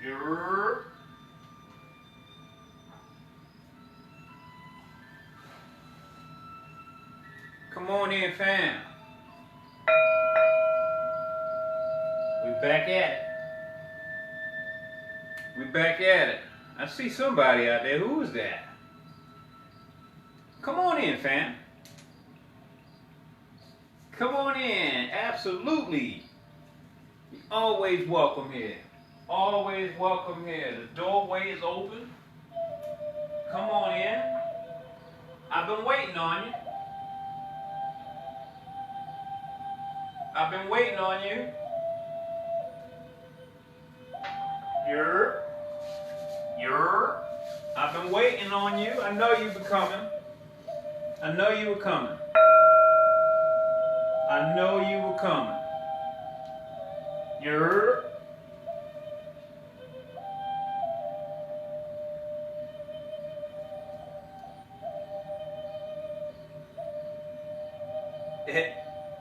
Yer. Come on in, fam. We back at it. We back at it. I see somebody out there. Who is that? Come on in, fam. Come on in. Absolutely. You're always welcome here. Always welcome here. The doorway is open. Come on in. I've been waiting on you. I've been waiting on you. Yer. I've been waiting on you. I know you were coming. I know you were coming. I know you were coming. Yer.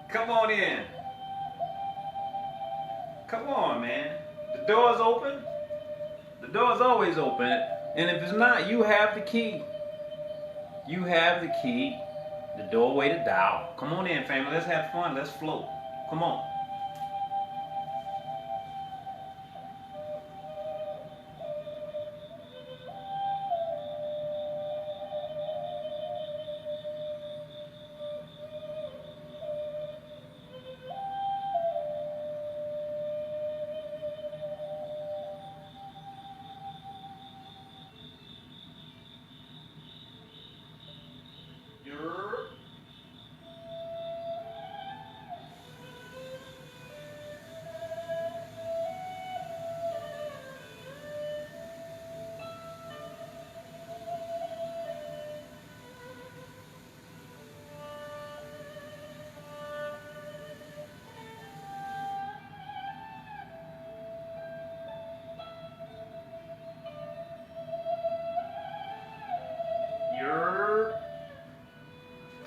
Come on in. Come on, man. The door's open. The door's always open. And if it's not, you have the key. You have the key. The doorway to dial. Come on in, family. Let's have fun. Let's float. Come on.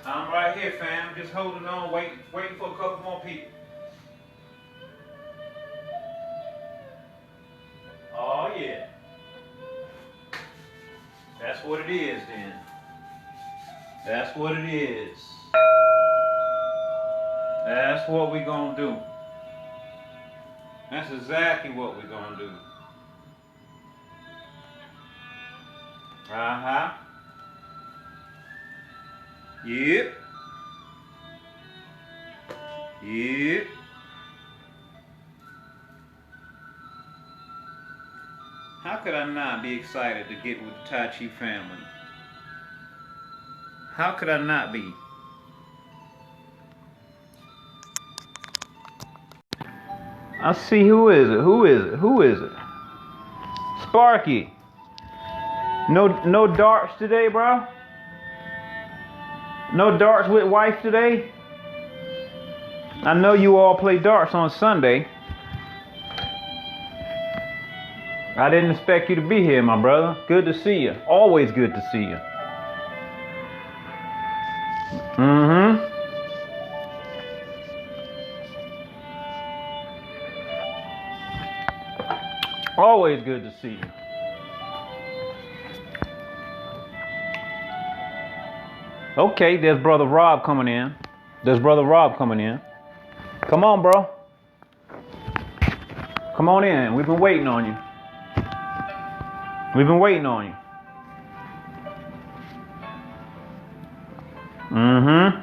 I'm right here, fam. Just holding on, waiting for a couple more people. Oh yeah. That's what it is then. That's what it is. That's what we're gonna do. That's exactly what we're gonna do. Uh-huh. Yep. Yep. How could I not be excited to get with the Tai Chi family? How could I not be? I see. Who is it? Who is it? Who is it? Sparky. No darts today, bro? No darts with wife today? I know you all play darts on Sunday. I didn't expect you to be here, my brother. Good to see you. Always good to see you. Mm-hmm. Always good to see you. Okay, there's Brother Rob coming in. There's Brother Rob coming in. Come on, bro. Come on in. We've been waiting on you. We've been waiting on you. Mm-hmm.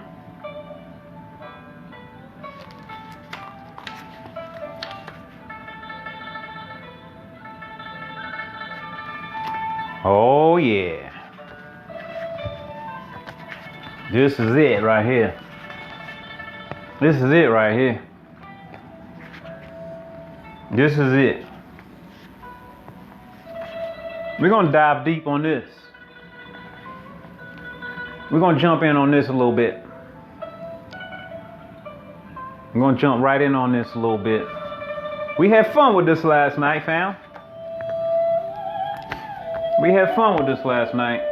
Oh, yeah. This is it right here. This is it right here. This is it. We're going to dive deep on this. We're going to jump in on this a little bit. We're going to jump right in on this a little bit. We had fun with this last night, fam. We had fun with this last night.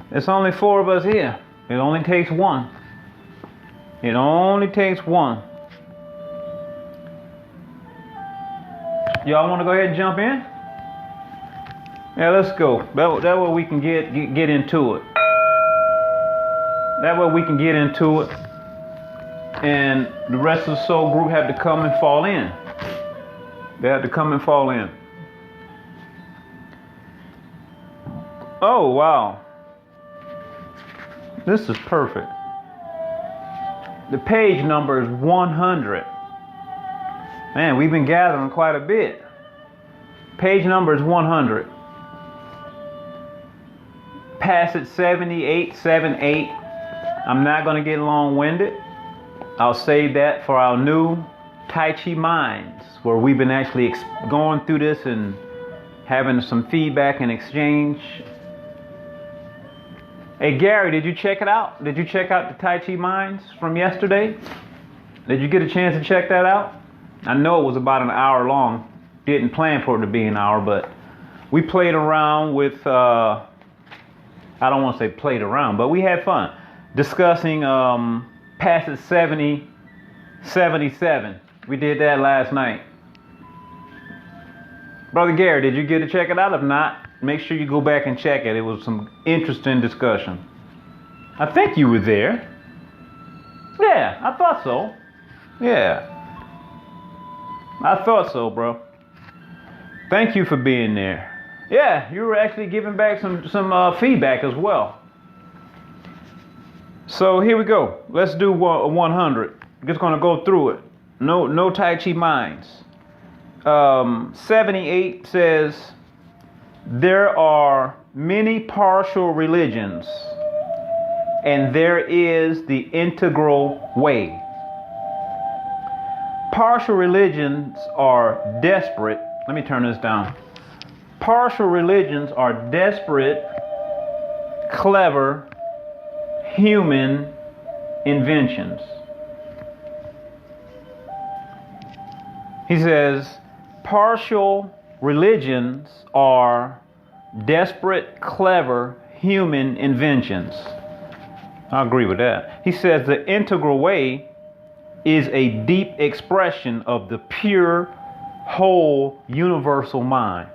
There's only 4 of us here. It only takes one. It only takes one. Y'all want to go ahead and jump in? Yeah, let's go. That way we can get into it. That way we can get into it. And the rest of the soul group have to come and fall in. They have to come and fall in. Oh, wow. This is perfect. The page number is 100. Man, we've been gathering quite a bit. Page number is 100. Passage 7878. I'm not going to get long-winded. I'll save that for our new Tai Chi Minds, where we've been actually going through this and having some feedback and exchange. Hey, Gary, did you check it out? Did you check out the Tai Chi Minds from yesterday? Did you get a chance to check that out? I know it was about an hour long. Didn't plan for it to be an hour, but we played around with, I don't want to say played around, but we had fun discussing passage 77. We did that last night. Brother Gary, did you get to check it out? If not, make sure you go back and check it. It was some interesting discussion. I think you were there. Yeah, I thought so. Yeah. I thought so, bro. Thank you for being there. Yeah, you were actually giving back some feedback as well. So here we go. Let's do 100. I'm just going to go through it. No Tai Chi Minds. 78 says, there are many partial religions, and there is the integral way. Partial religions are desperate. Let me turn this down. Partial religions are desperate, clever, human inventions. He says, partial religions are desperate, clever, human inventions. I agree with that. He says the integral way is a deep expression of the pure, whole, universal mind.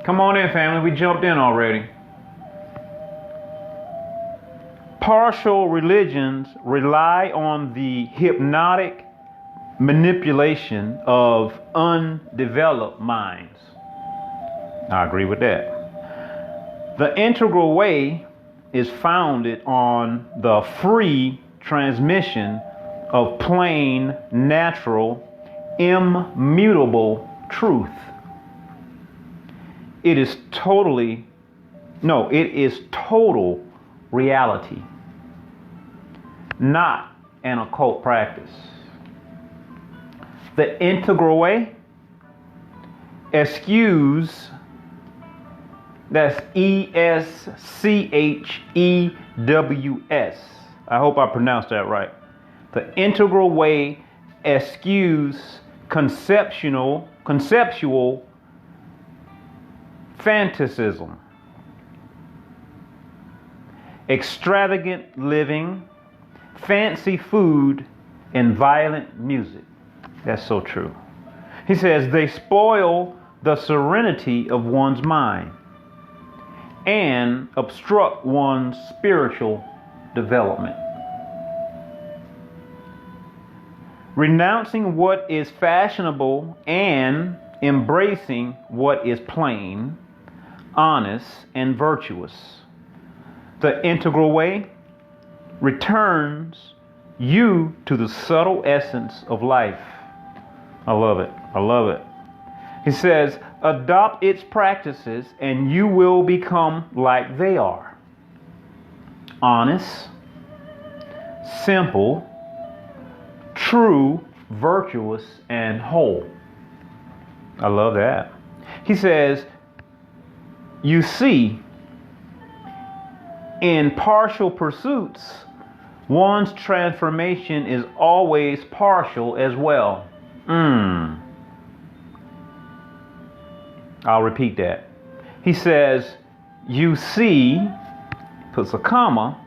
Come on in, family. We jumped in already. Partial religions rely on the hypnotic manipulation of undeveloped minds. I agree with that. The integral way is founded on the free transmission of plain, natural, immutable truth. It is total reality, not an occult practice. The integral way eschews, that's ESCHEWS. I hope I pronounced that right. The integral way eschews conceptual fantasism, extravagant living, fancy food, and violent music. That's so true. He says they spoil the serenity of one's mind and obstruct one's spiritual development. Renouncing what is fashionable and embracing what is plain, honest, and virtuous. The integral way returns you to the subtle essence of life. I love it. I love it. He says, adopt its practices and you will become like they are. Honest, simple, true, virtuous, and whole. I love that. He says, you see, in partial pursuits, one's transformation is always partial as well. I'll repeat that. He says, you see, puts a comma,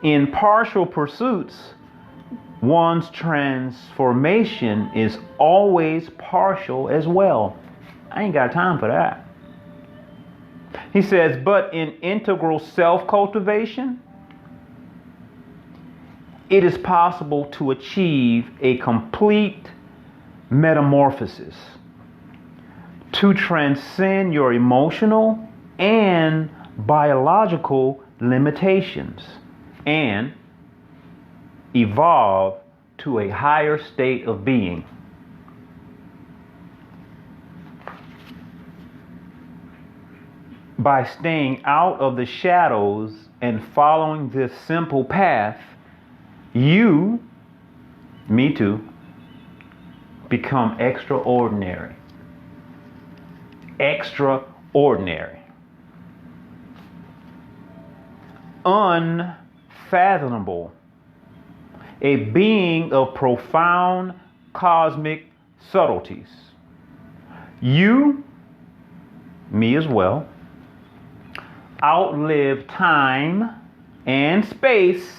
in partial pursuits, one's transformation is always partial as well. I ain't got time for that. He says, but in integral self-cultivation, it is possible to achieve a complete metamorphosis, to transcend your emotional and biological limitations and evolve to a higher state of being. By staying out of the shadows and following this simple path, you, me too, become extraordinary. Extraordinary. Unfathomable. A being of profound cosmic subtleties. You, me as well, outlive time and space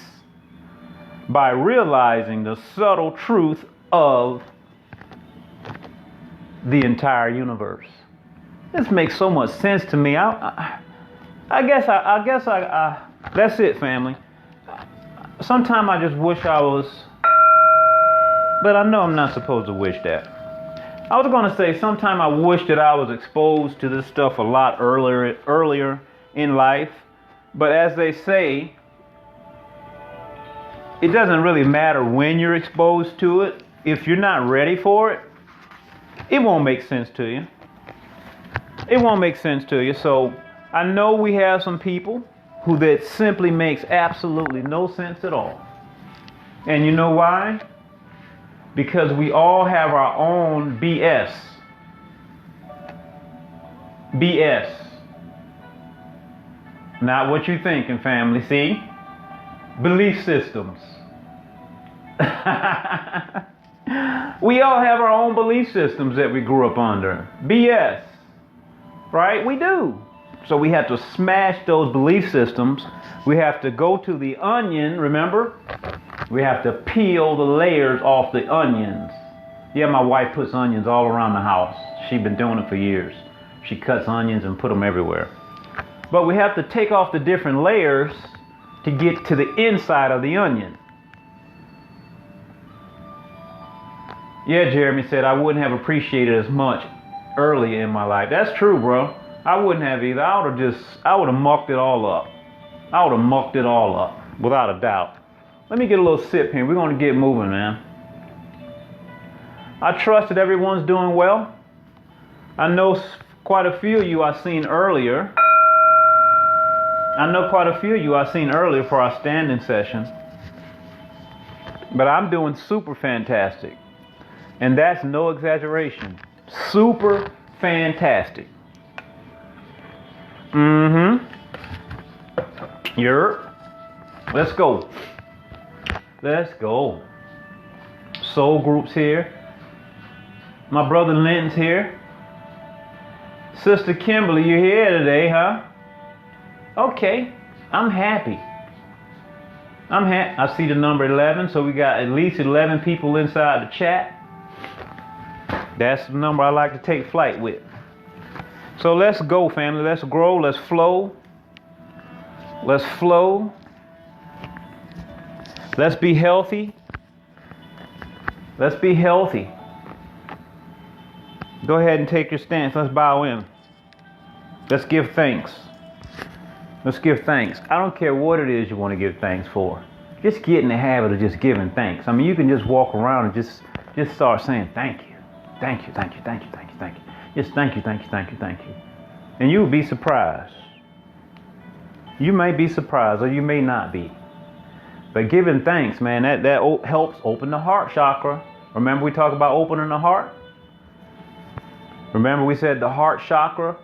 by realizing the subtle truth of the entire universe. This makes so much sense to me. I guess that's it, family. Sometimes I just wish I was, but I know I'm not supposed to wish that. I was going to say sometime I wish that I was exposed to this stuff a lot earlier in life. But as they say, it doesn't really matter when you're exposed to it. If you're not ready for it, it won't make sense to you. It won't make sense to you. So I know we have some people who that simply makes absolutely no sense at all. And you know why? Because we all have our own BS. BS. Not what you're thinking, family. See? Belief systems. We all have our own belief systems that we grew up under. BS. Right? We do. So we have to smash those belief systems. We have to go to the onion, remember? We have to peel the layers off the onions. Yeah, my wife puts onions all around the house. She's been doing it for years. She cuts onions and put them everywhere. But we have to take off the different layers to get to the inside of the onion. Yeah, Jeremy said I wouldn't have appreciated as much early in my life. That's true, bro. I wouldn't have either. I would have mucked it all up. I would have mucked it all up, without a doubt. Let me get a little sip here. We're going to get moving, man. I trust that everyone's doing well. I know quite a few of you I've seen earlier. For our standing session. But I'm doing super fantastic. And that's no exaggeration. Super fantastic. Let's go. Let's go. Soul Group's here. My brother Linton's here. Sister Kimberly, you're here today, huh? Okay. I'm happy. I see the number 11, so we got at least 11 people inside the chat. That's the number I like to take flight with. So let's go, family. Let's grow. Let's flow. Let's flow. Let's be healthy. Let's be healthy. Go ahead and take your stance. Let's bow in. Let's give thanks. Let's give thanks. I don't care what it is you want to give thanks for. Just get in the habit of just giving thanks. I mean, you can just walk around and just start saying thank you. Thank you, thank you, thank you, thank you, thank you. Just thank you, thank you, thank you, thank you. And you'll be surprised. You may be surprised or you may not be. But giving thanks, man, that helps open the heart chakra. Remember we talked about opening the heart? Remember we said the heart chakra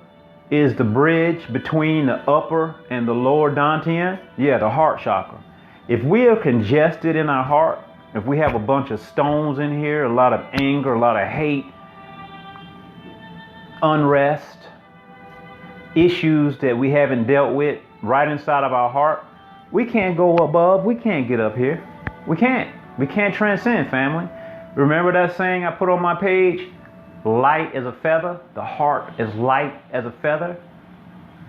is the bridge between the upper and the lower dantian? Yeah, the heart chakra. If we are congested in our heart, if we have a bunch of stones in here, a lot of anger, a lot of hate, unrest, issues that we haven't dealt with right inside of our heart, We can't go above. We can't get up here. We can't. We can't transcend, family. Remember that saying I put on my page? Light as a feather. The heart is light as a feather.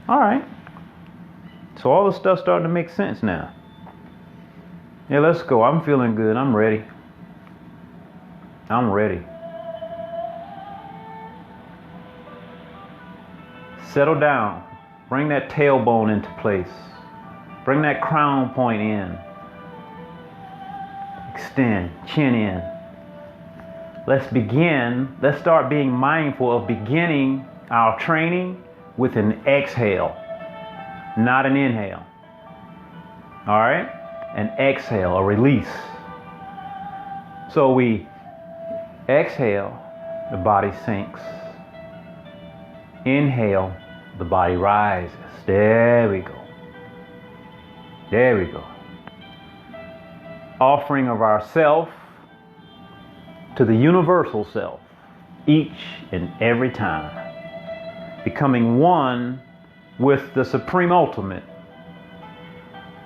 All right. So all the stuff's starting to make sense now. Yeah, let's go. I'm feeling good. I'm ready. I'm ready. Settle down. Bring that tailbone into place. Bring that crown point in. Extend. Chin in. Let's begin. Let's start being mindful of beginning our training with an exhale, not an inhale. All right? An exhale, a release. So we exhale, the body sinks. Inhale, the body rises. There we go. There we go. Offering of ourself to the universal self, each and every time. Becoming one with the supreme ultimate.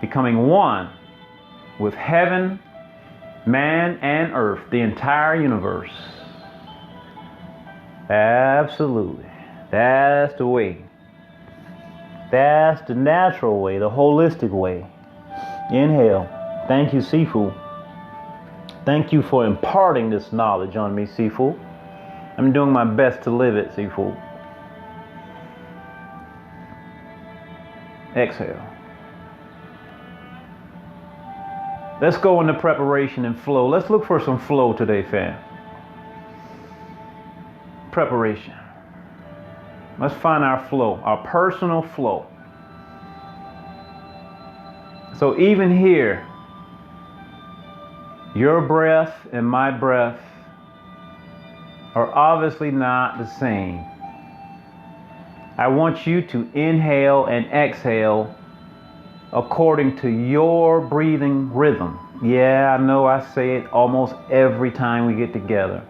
Becoming one with heaven, man, and earth, the entire universe. Absolutely. That's the way. That's the natural way, the holistic way. Inhale. Thank you, Sifu. Thank you for imparting this knowledge on me, Sifu. I'm doing my best to live it, Sifu. Exhale. Let's go into preparation and flow. Let's look for some flow today, fam. Preparation. Let's find our flow, our personal flow. So even here, your breath and my breath are obviously not the same. I want you to inhale and exhale according to your breathing rhythm. Yeah, I know I say it almost every time we get together.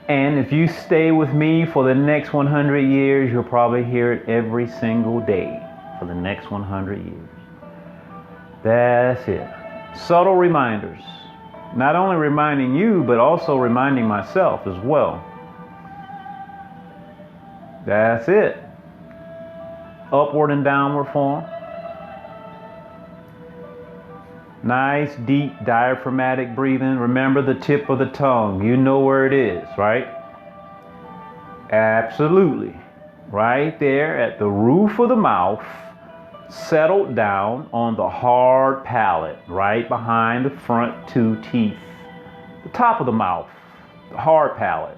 And if you stay with me for the next 100 years, you'll probably hear it every single day for the next 100 years. That's it. Subtle reminders. Not only reminding you, but also reminding myself as well. That's it. Upward and downward form. Nice, deep, diaphragmatic breathing. Remember the tip of the tongue. You know where it is, right? Absolutely. Right there at the roof of the mouth, settled down on the hard palate, right behind the front two teeth. The top of the mouth, the hard palate.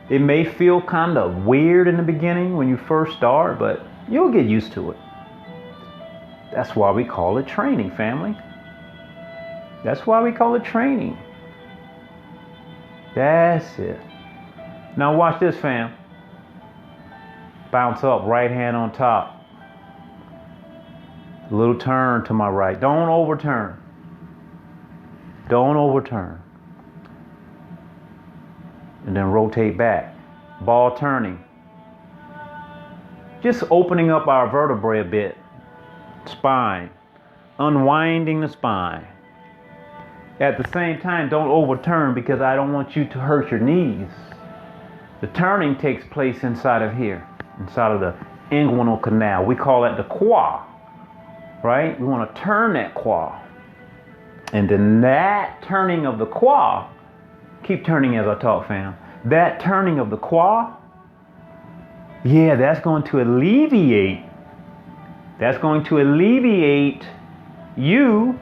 It may feel kind of weird in the beginning when you first start, but you'll get used to it. That's why we call it training, family. That's why we call it training. That's it. Now watch this, fam. Bounce up, right hand on top. A little turn to my right. Don't overturn. Don't overturn. And then rotate back. Ball turning. Just opening up our vertebrae a bit. Spine. Unwinding the spine. At the same time, don't overturn because I don't want you to hurt your knees. The turning takes place inside of here. Inside of the inguinal canal. We call that the qua. Right? We want to turn that qua. And then that turning of the qua, keep turning as I talk, fam. That turning of the qua, yeah, that's going to alleviate you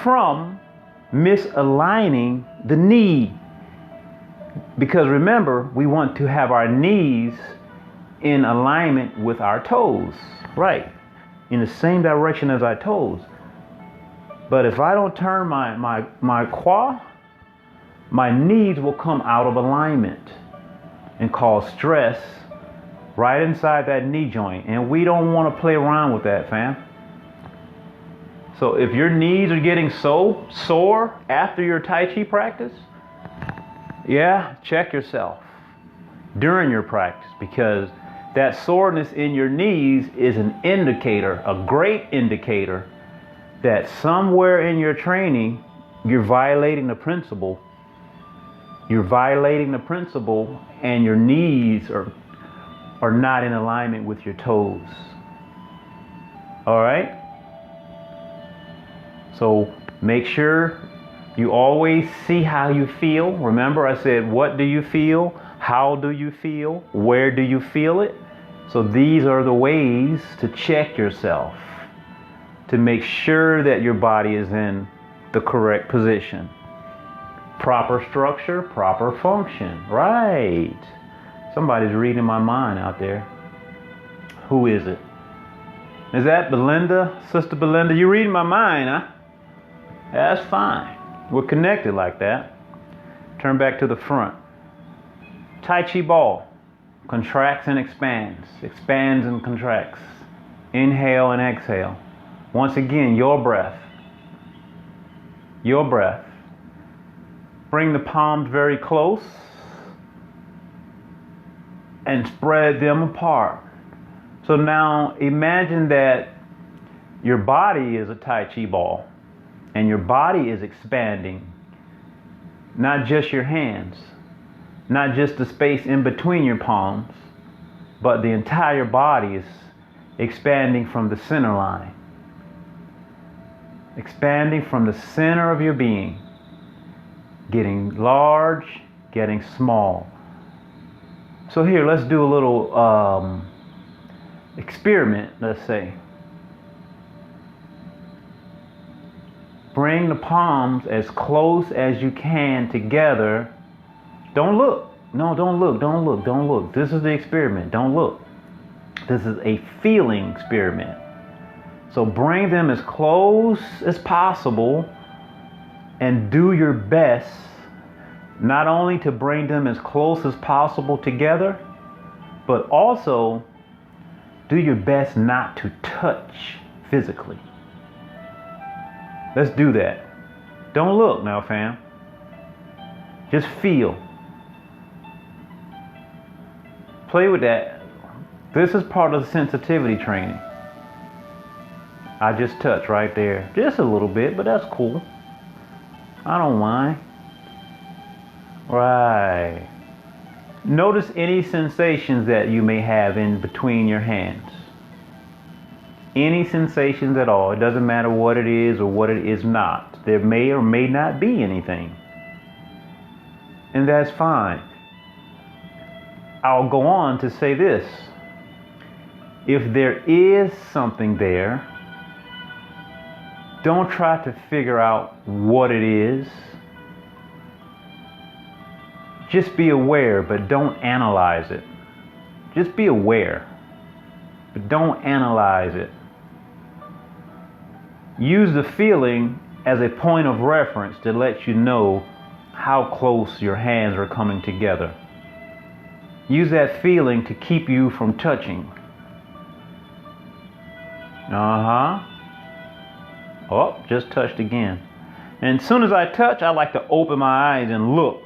from misaligning the knee. Because remember, we want to have our knees in alignment with our toes, right? In the same direction as our toes. But if I don't turn my qua, my knees will come out of alignment and cause stress right inside that knee joint. And we don't want to play around with that, fam. So if your knees are getting so sore after your Tai Chi practice, yeah, check yourself during your practice, because That soreness in your knees is an indicator, a great indicator, that somewhere in your training, you're violating the principle. You're violating the principle, and your knees are not in alignment with your toes. All right? So make sure you always see how you feel. Remember, I said, what do you feel? How do you feel? Where do you feel it? So these are the ways to check yourself, to make sure that your body is in the correct position. Proper structure, proper function. Right. Somebody's reading my mind out there. Who is it? Is that Belinda? Sister Belinda, you reading my mind, huh? That's fine. We're connected like that. Turn back to the front. Tai Chi ball. Contracts and expands. Expands and contracts. Inhale and exhale. Once again, your breath. Your breath. Bring the palms very close and spread them apart. So now imagine that your body is a Tai Chi ball and your body is expanding. Not just your hands, not just the space in between your palms, but the entire body is expanding from the center line. Expanding from the center of your being. Getting large, getting small. So here, let's do a little experiment, let's say. Bring the palms as close as you can together. Don't look. No, don't look, don't look, don't look. This is the experiment. Don't look. This is a feeling experiment. So bring them as close as possible and do your best not only to bring them as close as possible together, but also do your best not to touch physically. Let's do that. Don't look now, fam. Just feel. Play with that. This is part of the sensitivity training. I just touch right there. Just a little bit, but that's cool. I don't mind. Right. Notice any sensations that you may have in between your hands. Any sensations at all. It doesn't matter what it is or what it is not. There may or may not be anything. And that's fine. I'll go on to say this. If there is something there, don't try to figure out what it is. Just be aware, but don't analyze it. Just be aware, but don't analyze it. Use the feeling as a point of reference to let you know how close your hands are coming together. Use that feeling to keep you from touching. Oh, just touched again. And as soon as I touch, I like to open my eyes and look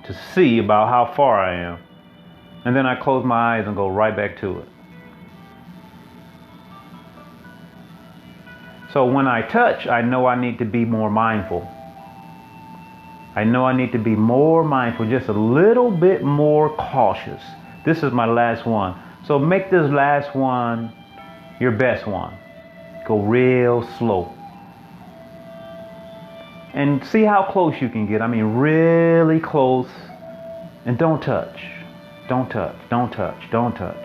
to see about how far I am. And then I close my eyes and go right back to it. So when I touch, I know I need to be more mindful. I know I need to be more mindful, just a little bit more cautious. This is my last one. So make this last one your best one. Go real slow. And see how close you can get. I mean, really close. And don't touch. Don't touch. Don't touch. Don't touch.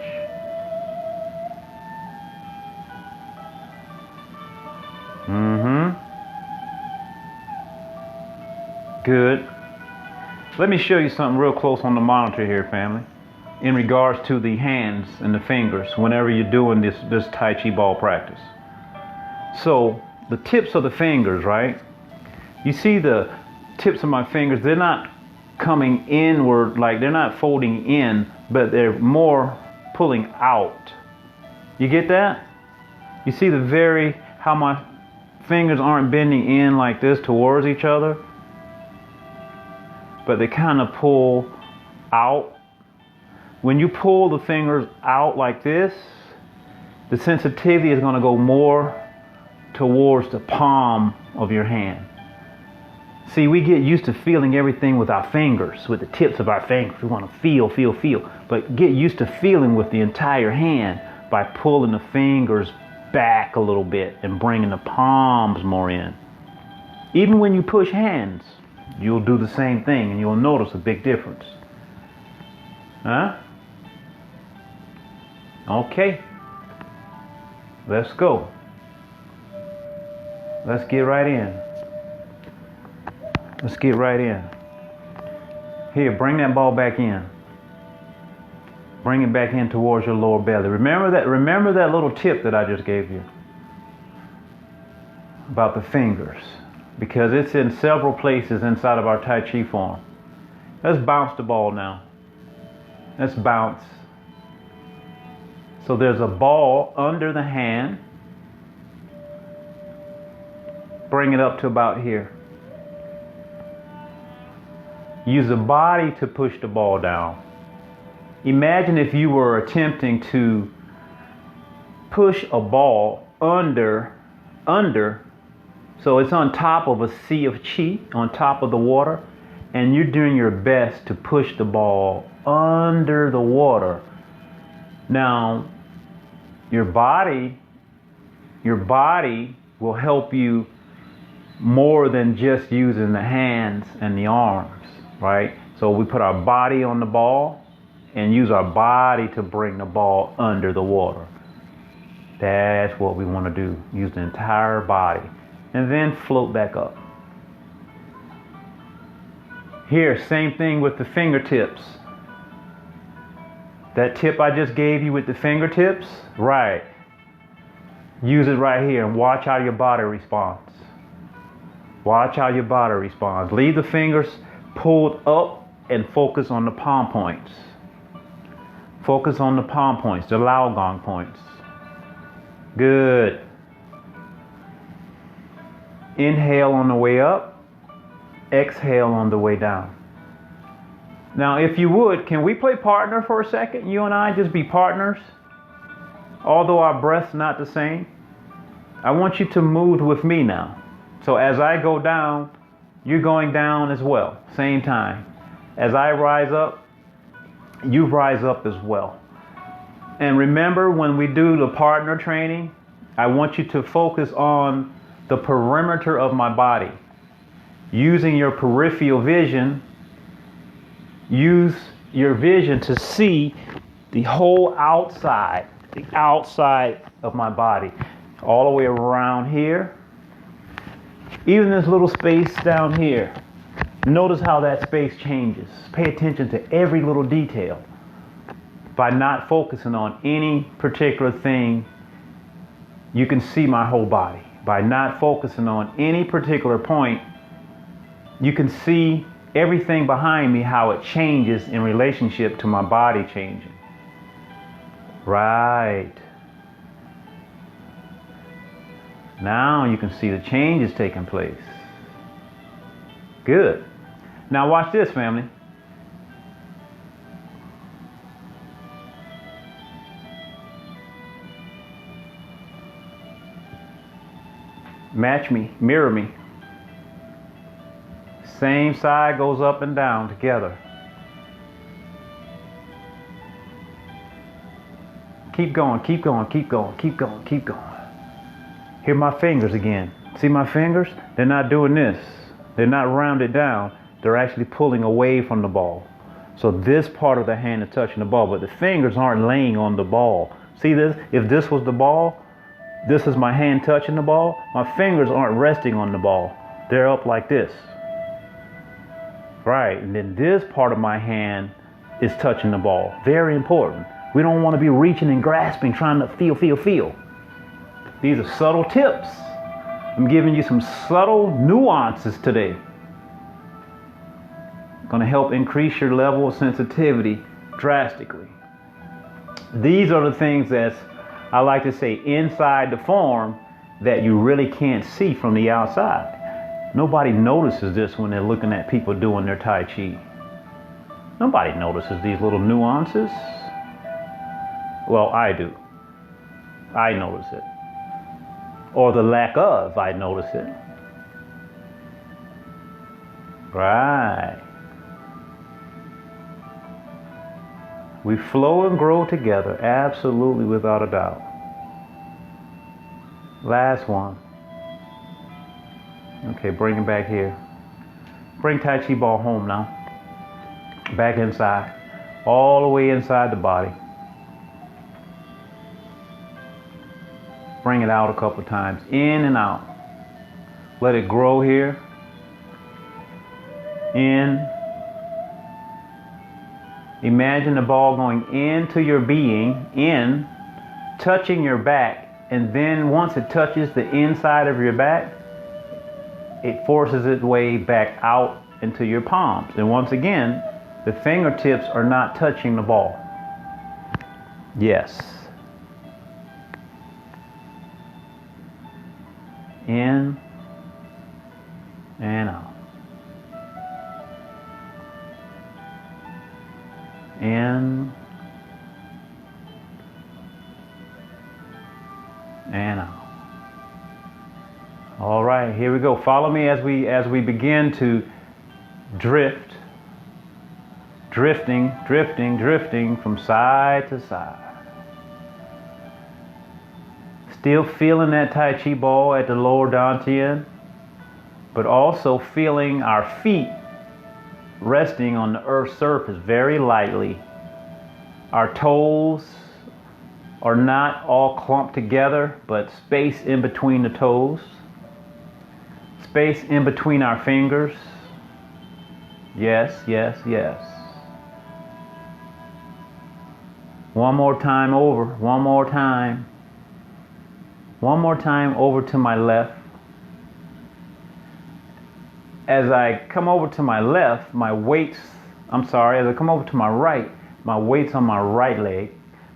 Good. Let me show you something real close on the monitor here, family, in regards to the hands and the fingers whenever you're doing this Tai Chi ball practice. So the tips of the fingers, right? You see the tips of my fingers, they're not coming inward, like they're not folding in, but they're more pulling out. You get that? You see how my fingers aren't bending in like this towards each other, but they kind of pull out. when you pull the fingers out like this, the sensitivity is going to go more towards the palm of your hand. See, we get used to feeling everything with our fingers, with the tips of our fingers. We want to feel. But get used to feeling with the entire hand by pulling the fingers back a little bit and bringing the palms more in. Even when you push hands, you'll do the same thing and you'll notice a big difference. Huh? Okay. Let's go. Let's get right in. Let's get right in. Here, bring that ball back in. Bring it back in towards your lower belly. Remember that little tip that I just gave you about the fingers, because it's in several places inside of our Tai Chi form. Let's bounce the ball now. Let's bounce. So there's a ball under the hand. Bring it up to about here. Use the body to push the ball down. Imagine if you were attempting to push a ball under, so it's on top of a sea of chi, on top of the water, and you're doing your best to push the ball under the water. Now, your body will help you more than just using the hands and the arms, right? So we put our body on the ball and use our body to bring the ball under the water. That's what we want to do. Use the entire body. And then float back up. Here, same thing with the fingertips. That tip I just gave you with the fingertips, right. Use it right here and watch how your body responds. Watch how your body responds. Leave the fingers pulled up and focus on the palm points. Focus on the palm points, the Lao Gong points. Good. Inhale on the way up. Exhale on the way down. Now, if you would, can we play partner for a second? You and I just be partners. Although our breath's not the same. I want you to move with me now. So as I go down, you're going down as well. Same time. As I rise up, you rise up as well. And remember, when we do the partner training, I want you to focus on the perimeter of my body. Using your peripheral vision, use your vision to see the whole outside, the outside of my body, all the way around here. Even this little space down here. Notice how that space changes. Pay attention to every little detail. By not focusing on any particular thing, you can see my whole body. By not focusing on any particular point, you can see everything behind me, how it changes in relationship to my body changing. Right. Now you can see the changes taking place. Good. Now watch this, family. Match me, mirror me. Same side goes up and down together. Keep going, keep going, keep going, keep going, keep going. Hear my fingers again. See my fingers? They're not doing this. They're not rounded down. They're actually pulling away from the ball. So this part of the hand is touching the ball, but the fingers aren't laying on the ball. See this? If this was the ball, this is my hand touching the ball. My fingers aren't resting on the ball. They're up like this. Right, and then this part of my hand is touching the ball. Very important. We don't want to be reaching and grasping, trying to feel. These are subtle tips. I'm giving you some subtle nuances today. Going to help increase your level of sensitivity drastically. These are the things that I like to say inside the form that you really can't see from the outside. Nobody notices this when they're looking at people doing their Tai Chi. Nobody notices these little nuances. Well, I do. I notice it. Or the lack of, I notice it. Right. We flow and grow together, absolutely, without a doubt. Last one. Okay, bring it back here. Bring Tai Chi ball home now. Back inside. All the way inside the body. Bring it out a couple times. In and out. Let it grow here. In. Imagine the ball going into your being, in, touching your back, and then once it touches the inside of your back, it forces its way back out into your palms. And once again, the fingertips are not touching the ball. Yes. In and out. In and out. All right, here we go. Follow me as we begin to drift, drifting from side to side. Still feeling that Tai Chi ball at the lower dantian, but also feeling our feet resting on the earth's surface very lightly. Our toes are not all clumped together, but space in between the toes. Space in between our fingers. Yes, yes, yes. One more time over. One more time. One more time over to my left. As I come over to my left, as I come over to my right, my weight's on my right leg.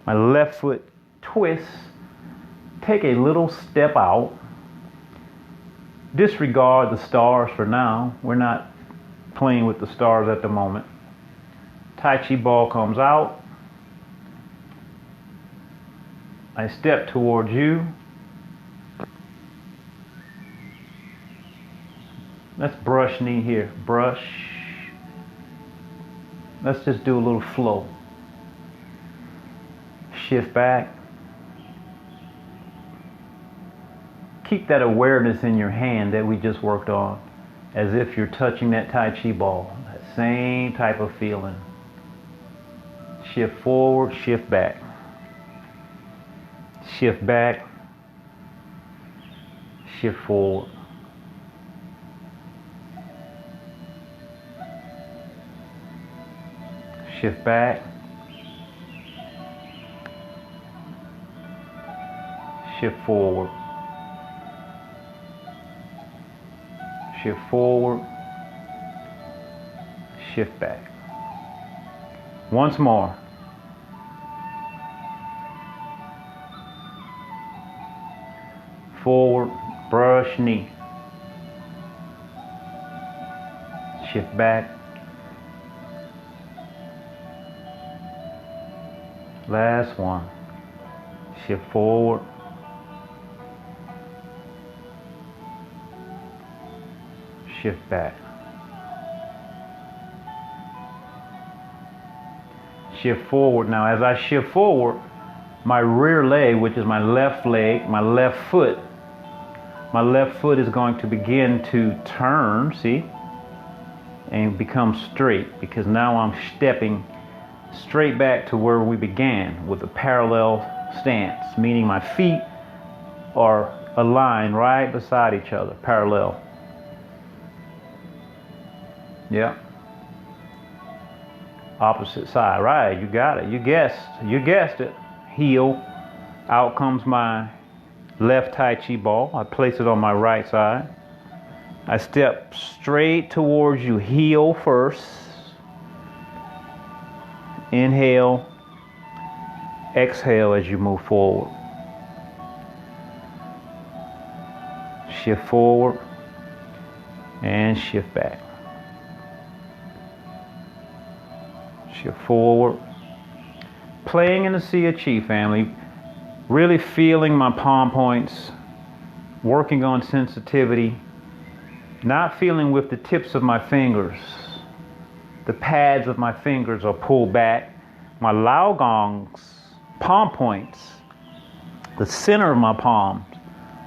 My left foot twists. Take a little step out. Disregard the stars for now. We're not playing with the stars at the moment. Tai Chi ball comes out. I step towards you. Let's brush knee here. Brush. Let's just do a little flow. Shift back. Keep that awareness in your hand that we just worked on, as if you're touching that Tai Chi ball. That same type of feeling. Shift forward, shift back. Shift back. Shift forward. Shift back. Shift forward. Shift forward. Shift back. Once more. Forward, brush knee. Shift back. Last one. Shift forward. Shift back. Shift forward. Now as I shift forward, my rear leg, which is my left leg, my left foot is going to begin to turn, see? And become straight, because now I'm stepping straight back to where we began with a parallel stance, meaning my feet are aligned right beside each other, parallel. Yeah. Opposite side, right? You got it. You guessed it. Heel. Out comes my left Tai Chi ball. I place it on my right side. I step straight towards you. Heel first. Inhale. Exhale as you move forward. Shift forward and shift back. Shift forward. Playing in the Sea of Chi, family. Really feeling my palm points. Working on sensitivity. Not feeling with the tips of my fingers. The pads of my fingers are pulled back. My Lao Gong's palm points, the center of my palms,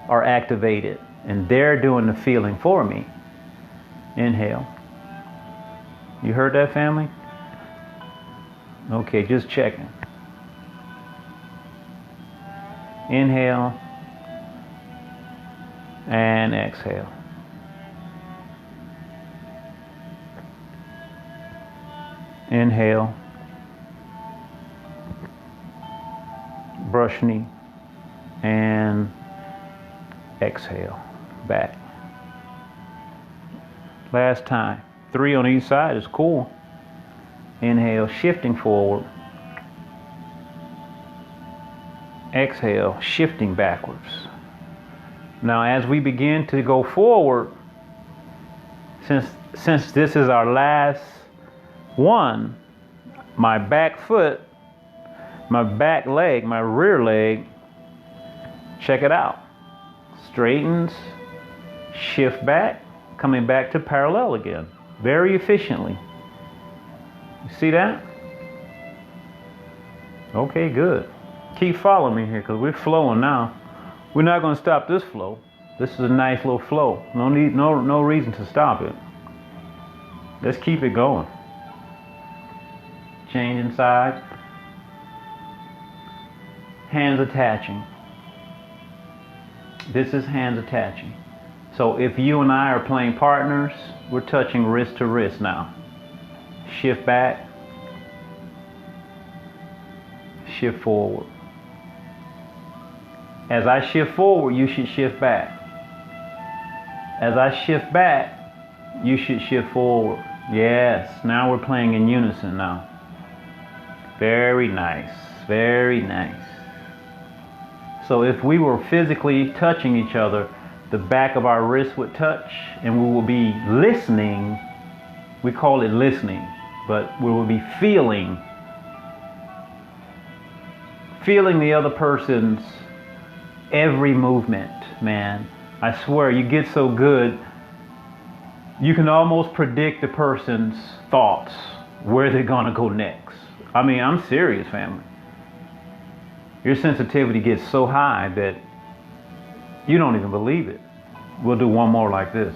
are activated. And they're doing the feeling for me. Inhale. You heard that, family? Okay, just checking. Inhale. And exhale. Inhale. Brush knee. And exhale. Back. Last time. 3 on each side is cool. Inhale, shifting forward. Exhale, shifting backwards. Now as we begin to go forward, since this is our last one, my back foot, my back leg, my rear leg, check it out. Straightens, shift back, coming back to parallel again. Very efficiently. You see that? Okay, good. Keep following me here because we're flowing now. We're not going to stop this flow. This is a nice little flow. No reason to stop it. Let's keep it going. Changing sides. Hands attaching. This is hands attaching. So if you and I are playing partners, we're touching wrist to wrist now. Shift back. Shift forward. As I shift forward, you should shift back. As I shift back, you should shift forward. Yes, now we're playing in unison now. Very nice, very nice. So if we were physically touching each other, the back of our wrist would touch and we will be listening. We call it listening, but we will be feeling the other person's every movement, man. I swear, you get so good, you can almost predict the person's thoughts, where they're gonna go next. I mean, I'm serious, family. Your sensitivity gets so high that you don't even believe it. We'll do one more like this.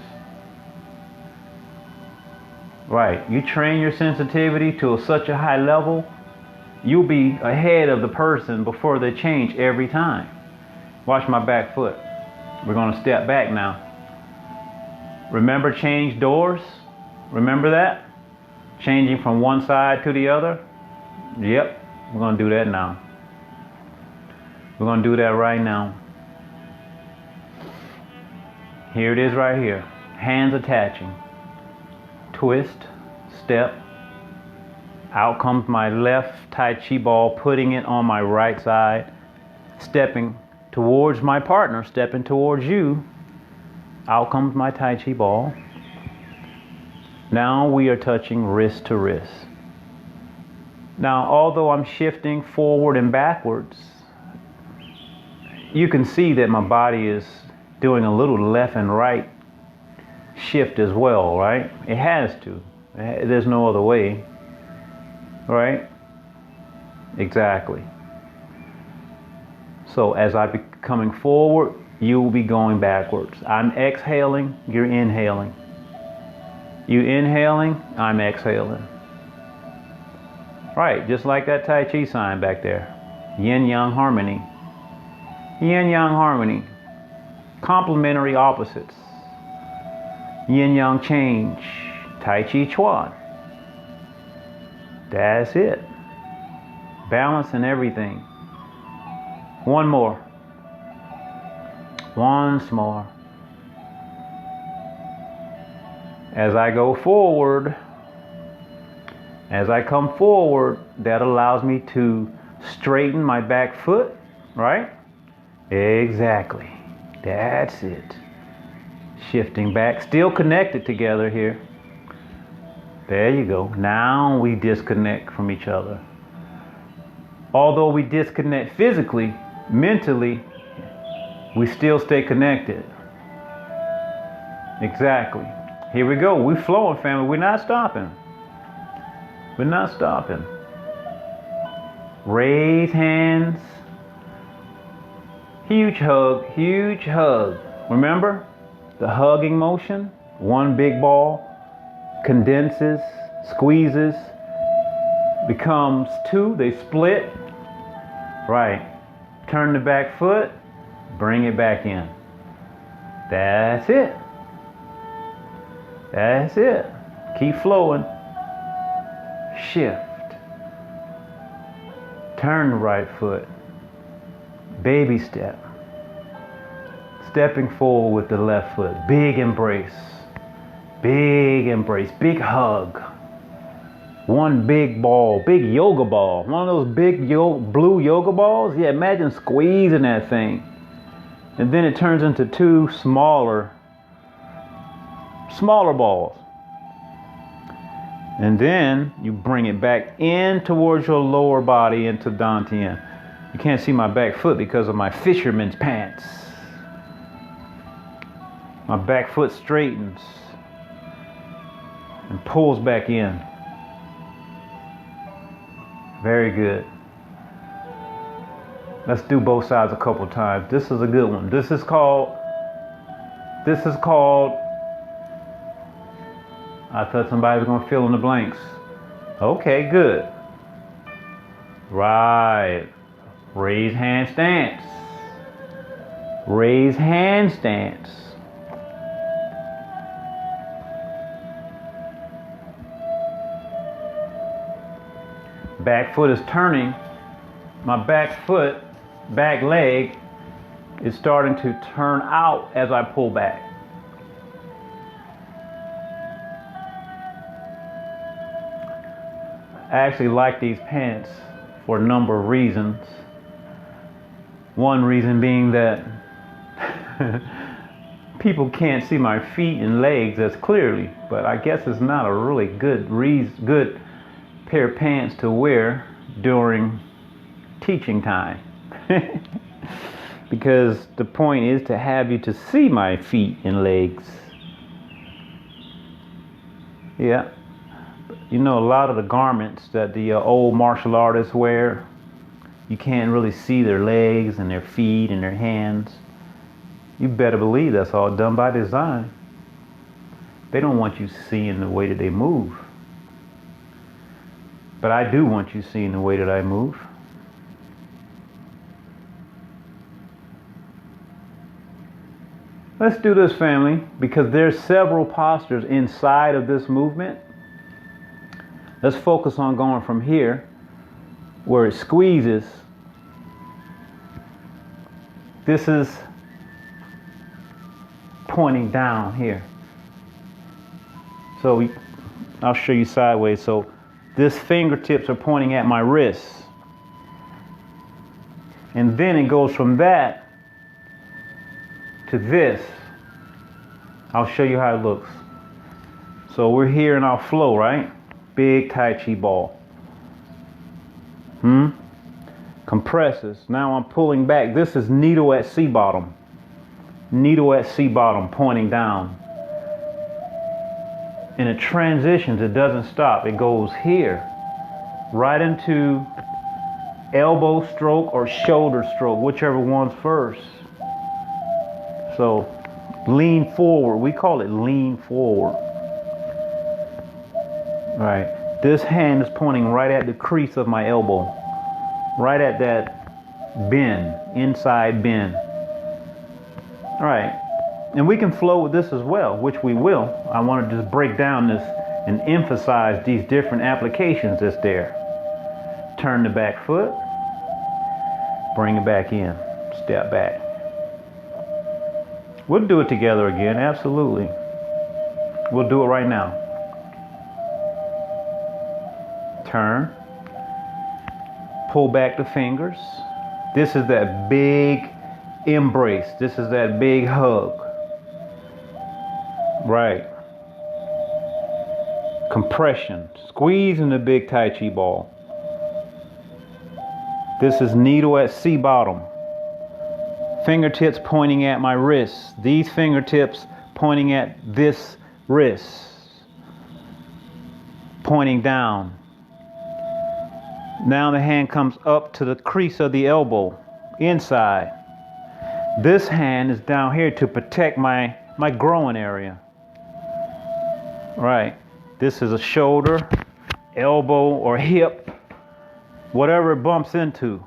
Right, you train your sensitivity to such a high level, you'll be ahead of the person before they change every time. Watch my back foot. We're gonna step back now. Remember change doors? Remember that? Changing from one side to the other? Yep, we're gonna do that now. We're gonna do that right now. Here it is right here. Hands attaching. Twist, step. Out comes my left Tai Chi ball, putting it on my right side. Stepping towards my partner, stepping towards you. Out comes my Tai Chi ball. Now we are touching wrist to wrist. Now, although I'm shifting forward and backwards, you can see that my body is doing a little left and right shift as well, right? It has to. There's no other way, right? Exactly. So as I be coming forward, you will be going backwards. I'm exhaling, you're inhaling. You inhaling, I'm exhaling. Right, just like that Tai Chi sign back there. Yin-yang harmony. Yin-yang harmony. Complementary opposites. Yin-yang change. Tai Chi Chuan. That's it. Balance in everything. One more. Once more. As I go forward, as I come forward, that allows me to straighten my back foot, right? Exactly. That's it. Shifting back, still connected together here. There you go. Now we disconnect from each other. Although we disconnect physically, mentally, we still stay connected. Exactly. Here we go. We're flowing, family. We're not stopping. We're not stopping. Raise hands. Huge hug. Huge hug. Remember the hugging motion? One big ball condenses, squeezes, becomes two. They split. Right. Turn the back foot. Bring it back in. That's it. That's it. Keep flowing. Shift. Turn the right foot. Baby step. Stepping forward with the left foot. Big embrace. Big embrace. Big hug. One big ball. Big yoga ball. One of those big blue yoga balls. Yeah, imagine squeezing that thing. And then it turns into two smaller balls. And then you bring it back in towards your lower body into Dantian. You can't see my back foot because of my fisherman's pants. My back foot straightens and pulls back in. Very good. Let's do both sides a couple times. This is a good one. This is called I thought somebody was going to fill in the blanks. Okay, good. Right. Raise hand stance. Raise hand stance. Back foot is turning. My back foot, back leg is starting to turn out as I pull back. I actually like these pants for a number of reasons. One reason being that people can't see my feet and legs as clearly, but I guess it's not a really good pair of pants to wear during teaching time. Because the point is to have you to see my feet and legs. Yeah. You know, a lot of the garments that the old martial artists wear, you can't really see their legs and their feet and their hands. You better believe that's all done by design. They don't want you seeing the way that they move. But I do want you seeing the way that I move. Let's do this, family, because there's several postures inside of this movement. Let's focus on going from here, where it squeezes. This is pointing down here. So I'll show you sideways. So this fingertips are pointing at my wrists. And then it goes from that to this. I'll show you how it looks. So we're here in our flow, right? Big Tai Chi ball. Compresses. Now I'm pulling back. This is needle at sea bottom. Needle at sea bottom, pointing down. And it transitions. It doesn't stop. It goes here. Right into elbow stroke or shoulder stroke, whichever one's first. So lean forward. We call it lean forward. Right. This hand is pointing right at the crease of my elbow. Right at that bend, inside bend. All right. And we can flow with this as well, which we will. I want to just break down this and emphasize these different applications that's there. Turn the back foot. Bring it back in. Step back. We'll do it together again. Absolutely. We'll do it right now. Turn. Pull back the fingers. This is that big embrace. This is that big hug. Right. Compression, squeezing the big Tai Chi ball. This is needle at C-bottom. Fingertips pointing at my wrists. These fingertips pointing at this wrist. Pointing down. Now the hand comes up to the crease of the elbow, inside. This hand is down here to protect my groin area. Right. This is a shoulder, elbow, or hip, whatever it bumps into.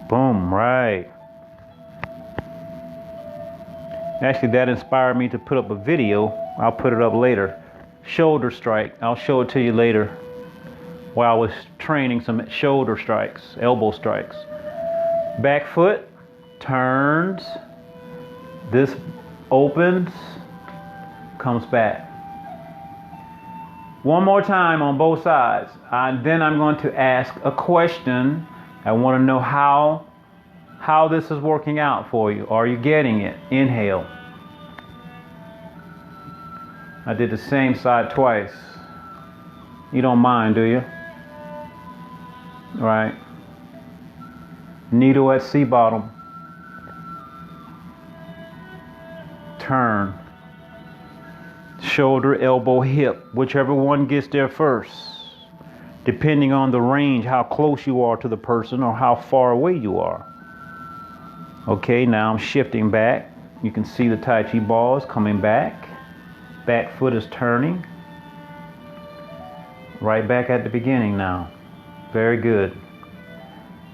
Boom, right. Actually, that inspired me to put up a video. I'll put it up later. Shoulder strike. I'll show it to you later while I was training some shoulder strikes, elbow strikes. Back foot turns. This opens, comes back. One more time on both sides. Then I'm going to ask a question. I want to know how this is working out for you. Are you getting it? Inhale. I did the same side twice. You don't mind, do you? Right. Needle at C-bottom. Turn. Shoulder, elbow, hip, whichever one gets there first, depending on the range, how close you are to the person or how far away you are. Okay, now I'm shifting back. You can see the Tai Chi ball is coming back. Back foot is turning. Right back at the beginning now. Very good.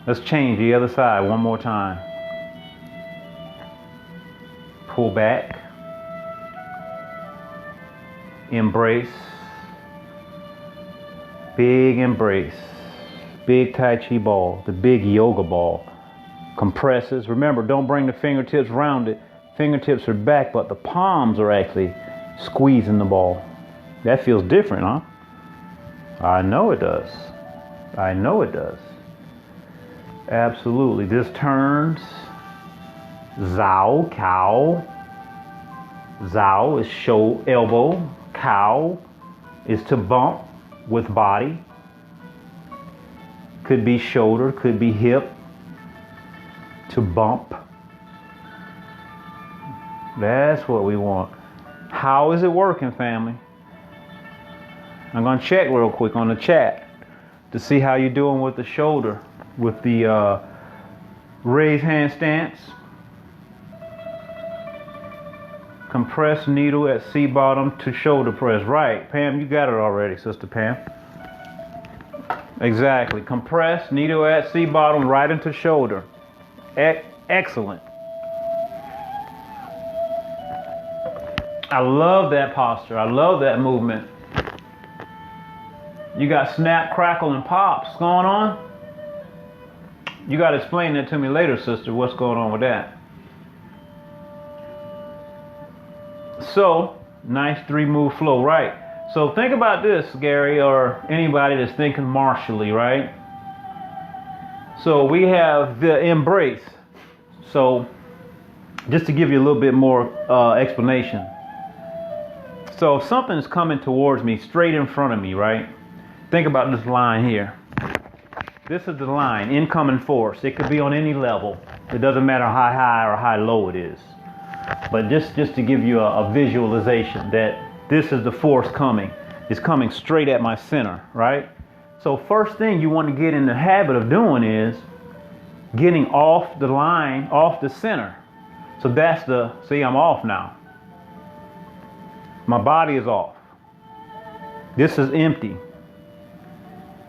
Let's change the other side one more time. Pull back. Embrace. Big embrace. Big Tai Chi ball. The big yoga ball. Compresses. Remember, don't bring the fingertips around it. Fingertips are back, but the palms are actually squeezing the ball. That feels different, huh? I know it does. I know it does. Absolutely. This turns. Zao, cow. Zao is show, elbow. Cow is to bump with body. Could be shoulder, could be hip. To bump. That's what we want. How is it working, family? I'm going to check real quick on the chat to see how you're doing with the shoulder, with the raised hand stance. Compress needle at C-bottom to shoulder press. Right, Pam, you got it already, Sister Pam. Exactly. Compress needle at C-bottom right into shoulder. Excellent. I love that posture. I love that movement. You got snap, crackle, and pops going on? You got to explain that to me later, sister, what's going on with that. So, nice 3-move flow, right? So think about this, Gary, or anybody that's thinking martially, right? So we have the embrace. So just to give you a little bit more explanation. So if something is coming towards me, straight in front of me, right? Think about this line here. This is the line, incoming force. It could be on any level. It doesn't matter how high or how low it is. But just to give you a visualization that this is the force coming. It's coming straight at my center, right? So first thing you want to get in the habit of doing is getting off the line, off the center. So that's see, I'm off now. My body is off. This is empty,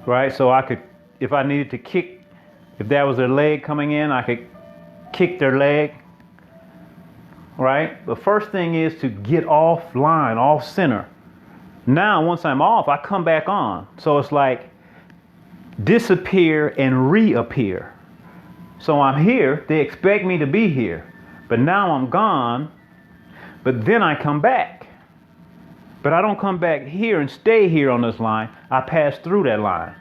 right? So I could, if I needed to kick, if that was their leg coming in, I could kick their leg. Right? The first thing is to get off line, off center. Now, once I'm off, I come back on. So it's like disappear and reappear. So I'm here. They expect me to be here. But now I'm gone. But then I come back. But I don't come back here and stay here on this line. I pass through that line.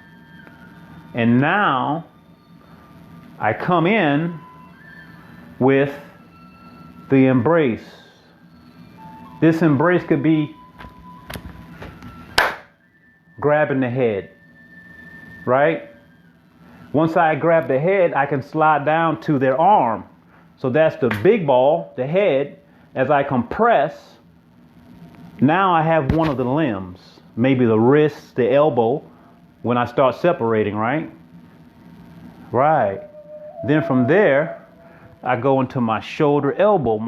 And now I come in with the embrace. This embrace could be grabbing the head, right? Once I grab the head, I can slide down to their arm. So that's the big ball, the head. As I compress, now I have one of the limbs, maybe the wrist, the elbow, when I start separating, right? Right. Then from there, I go into my shoulder, elbow,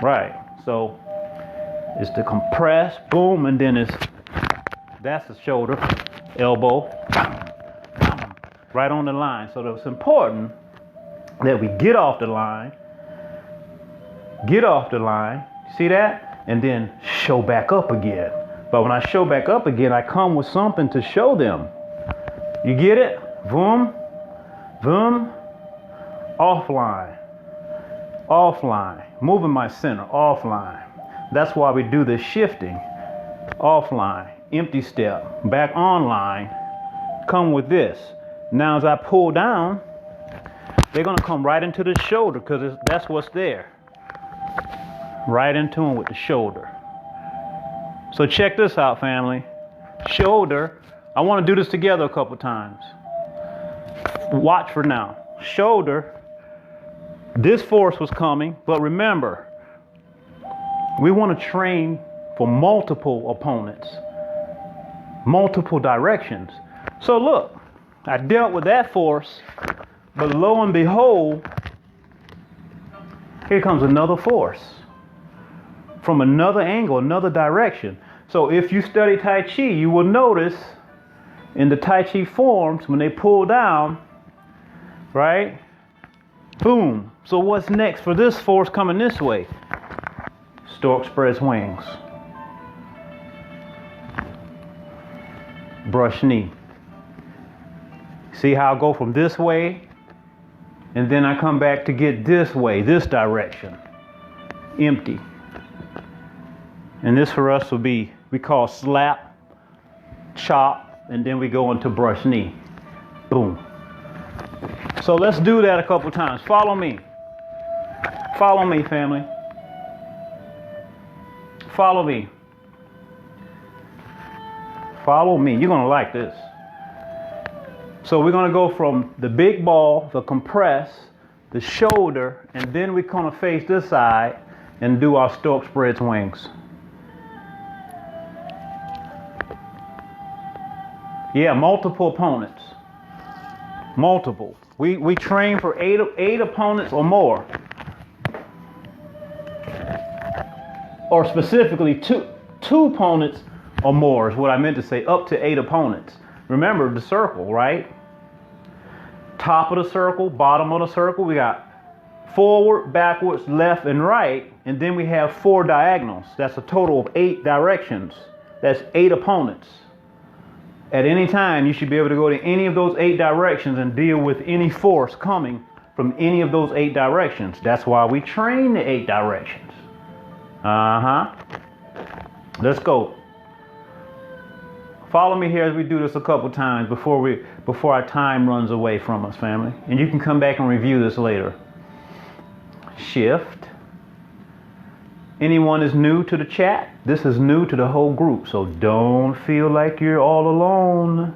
right. So it's the compress, boom, and then that's the shoulder, elbow, right on the line. So it's important that we get off the line, see that? And then show back up again. But when I show back up again, I come with something to show them. You get it? Boom, boom, offline, moving my center, offline. That's why we do this shifting, offline, empty step, back online, come with this. Now as I pull down, they're gonna come right into the shoulder because that's what's there. Right into them with the shoulder. So check this out, family. Shoulder, I wanna do this together a couple times. Watch for now. Shoulder, this force was coming, but remember, we want to train for multiple opponents, multiple directions. So look, I dealt with that force, but lo and behold, here comes another force from another angle, another direction. So if you study Tai Chi, you will notice in the Tai Chi Forms, when they pull down, right? Boom. So what's next for this force coming this way? Stork spreads wings. Brush knee. See how I go from this way, and then I come back to get this way, this direction. Empty. And this for us will be, we call slap, chop, and then we go into brush knee. Boom. So let's do that a couple times. Follow me. Follow me, family. Follow me. Follow me. You're going to like this. So we're going to go from the big ball, the compress, the shoulder, and then we're going to face this side and do our stork spreads wings. Yeah, multiple opponents. Multiple. We train for eight opponents or more. Or specifically two opponents or more is what I meant to say, up to 8 opponents. Remember the circle, right? Top of the circle, bottom of the circle, we got forward, backwards, left, and right, and then we have 4 diagonals. That's a total of 8 directions. That's 8 opponents. At any time, you should be able to go to any of those 8 directions and deal with any force coming from any of those 8 directions. That's why we train the 8 directions. Let's go. Follow me here as we do this a couple times before our time runs away from us, family. And you can come back and review this later. Shift. Anyone is new to the chat? This is new to the whole group, so don't feel like you're all alone.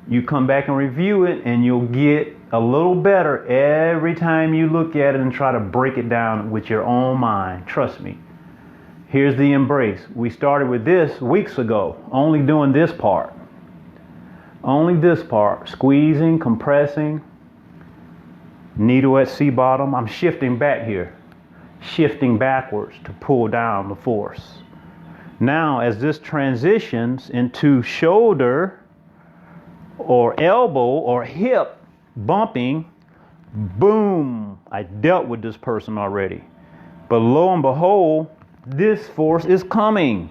You come back and review it, and you'll get a little better every time you look at it and try to break it down with your own mind. Trust me. Here's the embrace. We started with this weeks ago, only doing this part. Only this part. Squeezing, compressing, needle at C bottom. I'm shifting back here. Shifting backwards to pull down the force. Now, as this transitions into shoulder or elbow or hip bumping, boom, I dealt with this person already. But lo and behold, this force is coming.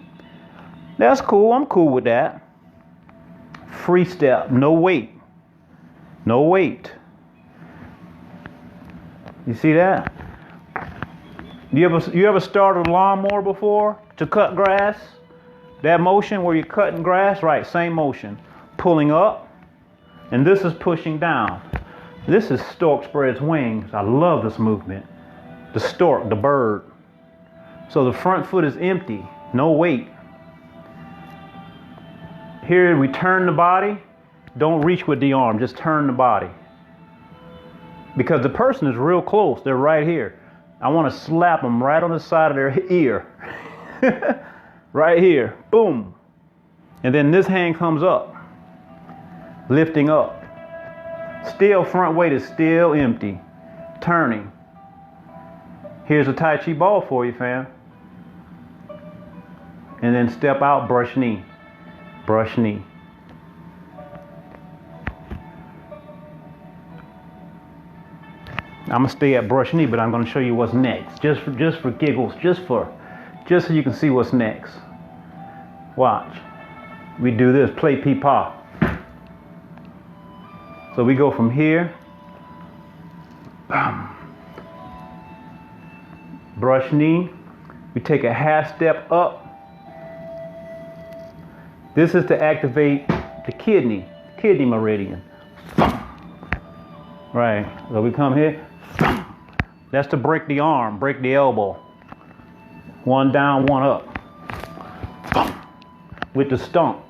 That's cool. I'm cool with that. Free step, no weight. No weight. You see that? You ever started a lawnmower before to cut grass? That motion where you're cutting grass, right? Same motion. Pulling up, and this is pushing down. This is stork spreads wings. I love this movement. The stork, the bird. So the front foot is empty, no weight. Here we turn the body. Don't reach with the arm, just turn the body. Because the person is real close, they're right here. I want to slap them right on the side of their ear. Right here, boom. And then this hand comes up, lifting up. Still front weight is still empty, turning. Here's a Tai Chi ball for you, fam. And then step out, brush knee, brush knee. I'm gonna stay at brush knee, but I'm gonna show you what's next, just for giggles, just so you can see what's next. Watch. We do this, play pee-paw. So we go from here, brush knee. We take a half step up. This is to activate the kidney meridian. Right. So we come here. That's to break the arm, break the elbow. One down, one up. With the stump.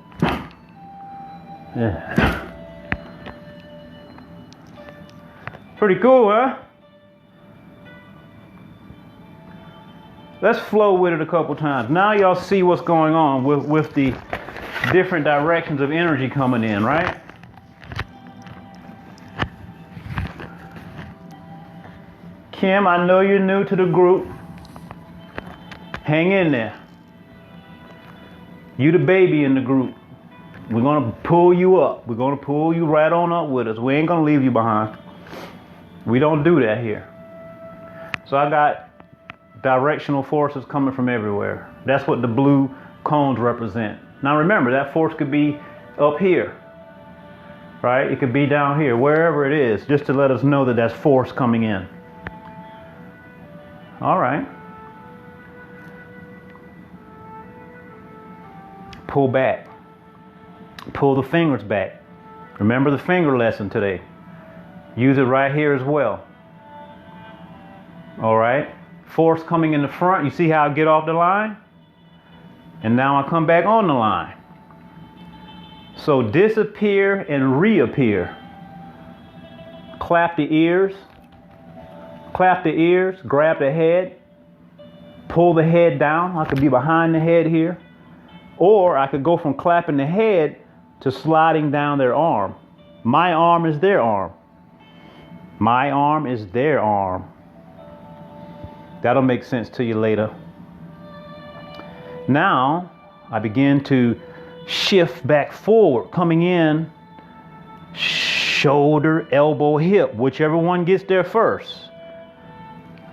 Yeah. Pretty cool, huh? Let's flow with it a couple times. Now y'all see what's going on with the different directions of energy coming in, right? Kim, I know you're new to the group. Hang in there. You the baby in the group. We're gonna pull you up. We're gonna pull you right on up with us. We ain't gonna leave you behind. We don't do that here. So I got directional forces coming from everywhere. That's what the blue cones represent. Now remember, that force could be up here, right? It could be down here, wherever it is, just to let us know that that's force coming in. All right. Pull back. Pull the fingers back. Remember the finger lesson today. Use it right here as well. All right. Force coming in the front. You see how I get off the line? And now I come back on the line. So disappear and reappear. Clap the ears. Clap the ears, grab the head, pull the head down. I could be behind the head here. Or I could go from clapping the head to sliding down their arm. My arm is their arm. My arm is their arm. That'll make sense to you later. Now, I begin to shift back forward, coming in, shoulder, elbow, hip, whichever one gets there first.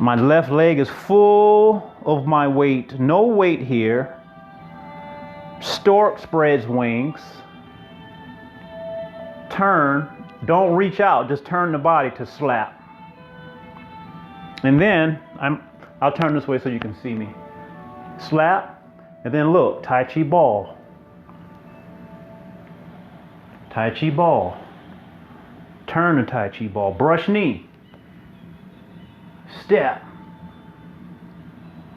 My left leg is full of my weight. No weight here. Stork spreads wings. Turn. Don't reach out. Just turn the body to slap. And then I'll turn this way so you can see me. Slap. And then look. Tai Chi ball. Tai Chi ball. Turn the Tai Chi ball. Brush knee. Step.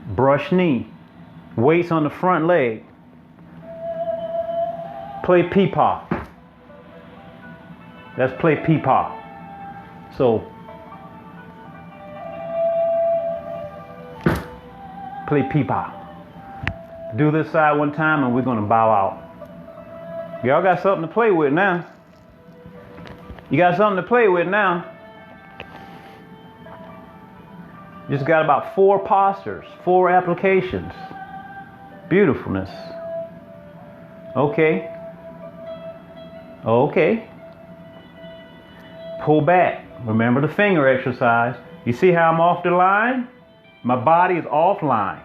Brush knee. Weights on the front leg. Play pee-paw. Let's play pee-paw. So, play pee-paw. Do this side one time and we're going to bow out. Y'all got something to play with now. You got something to play with now. Just got about 4 postures, 4 applications. Beautifulness. Okay. Okay. Pull back. Remember the finger exercise. You see how I'm off the line? My body is offline.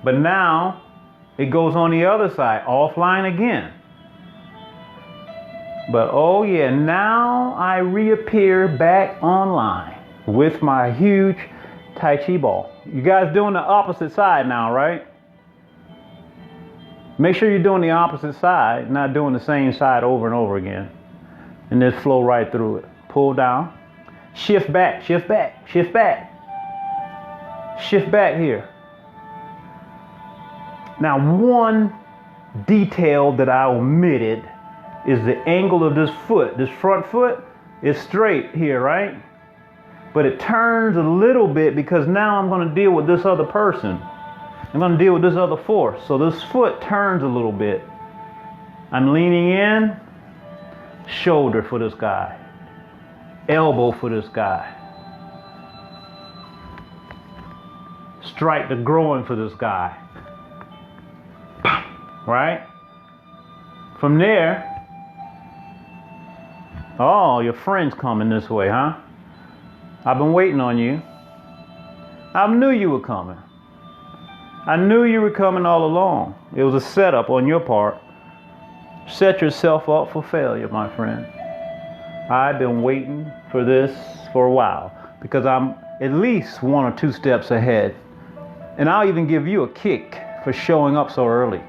But now it goes on the other side, offline again. But oh yeah, now I reappear back online with my huge Tai Chi ball. You guys doing the opposite side now, right? Make sure you're doing the opposite side, not doing the same side over and over again. And just flow right through it. Pull down. Shift back, shift back, shift back. Shift back here. Now one detail that I omitted is the angle of this foot. This front foot is straight here, right? But it turns a little bit because now I'm going to deal with this other person. I'm going to deal with this other force. So this foot turns a little bit. I'm leaning in, shoulder for this guy, elbow for this guy. Strike the groin for this guy. Right? From there, oh, your friend's coming this way, huh? I've been waiting on you. I knew you were coming. I knew you were coming all along. It was a setup on your part. Set yourself up for failure, my friend. I've been waiting for this for a while because I'm at least 1 or 2 steps ahead. And I'll even give you a kick for showing up so early.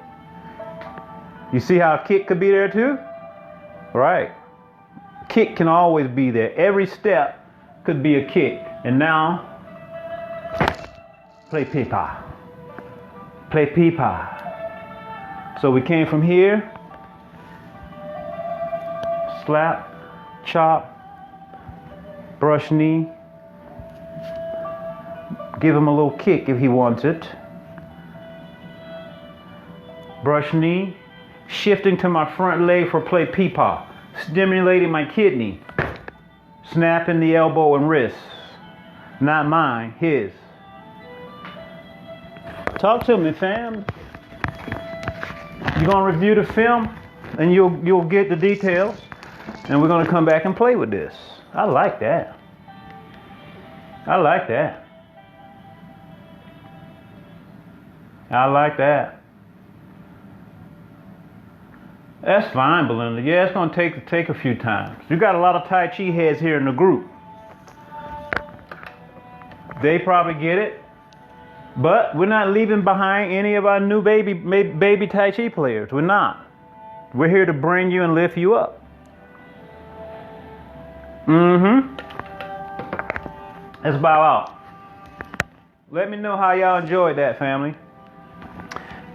You see how a kick could be there too? Right. Kick can always be there. Every step could be a kick. And now, play pipa. Play pipa. So we came from here. Slap, chop, brush knee. Give him a little kick if he wants it. Brush knee. Shifting to my front leg for play peepaw. Stimulating my kidney. Snapping the elbow and wrist. Not mine, his. Talk to me, fam. You're gonna review the film and you'll get the details. And we're gonna come back and play with this. I like that. I like that. I like that. That's fine, Belinda. Yeah, it's going to take a few times. You got a lot of Tai Chi heads here in the group. They probably get it. But we're not leaving behind any of our new baby Tai Chi players. We're not. We're here to bring you and lift you up. Let's bow out. Let me know how y'all enjoyed that, family.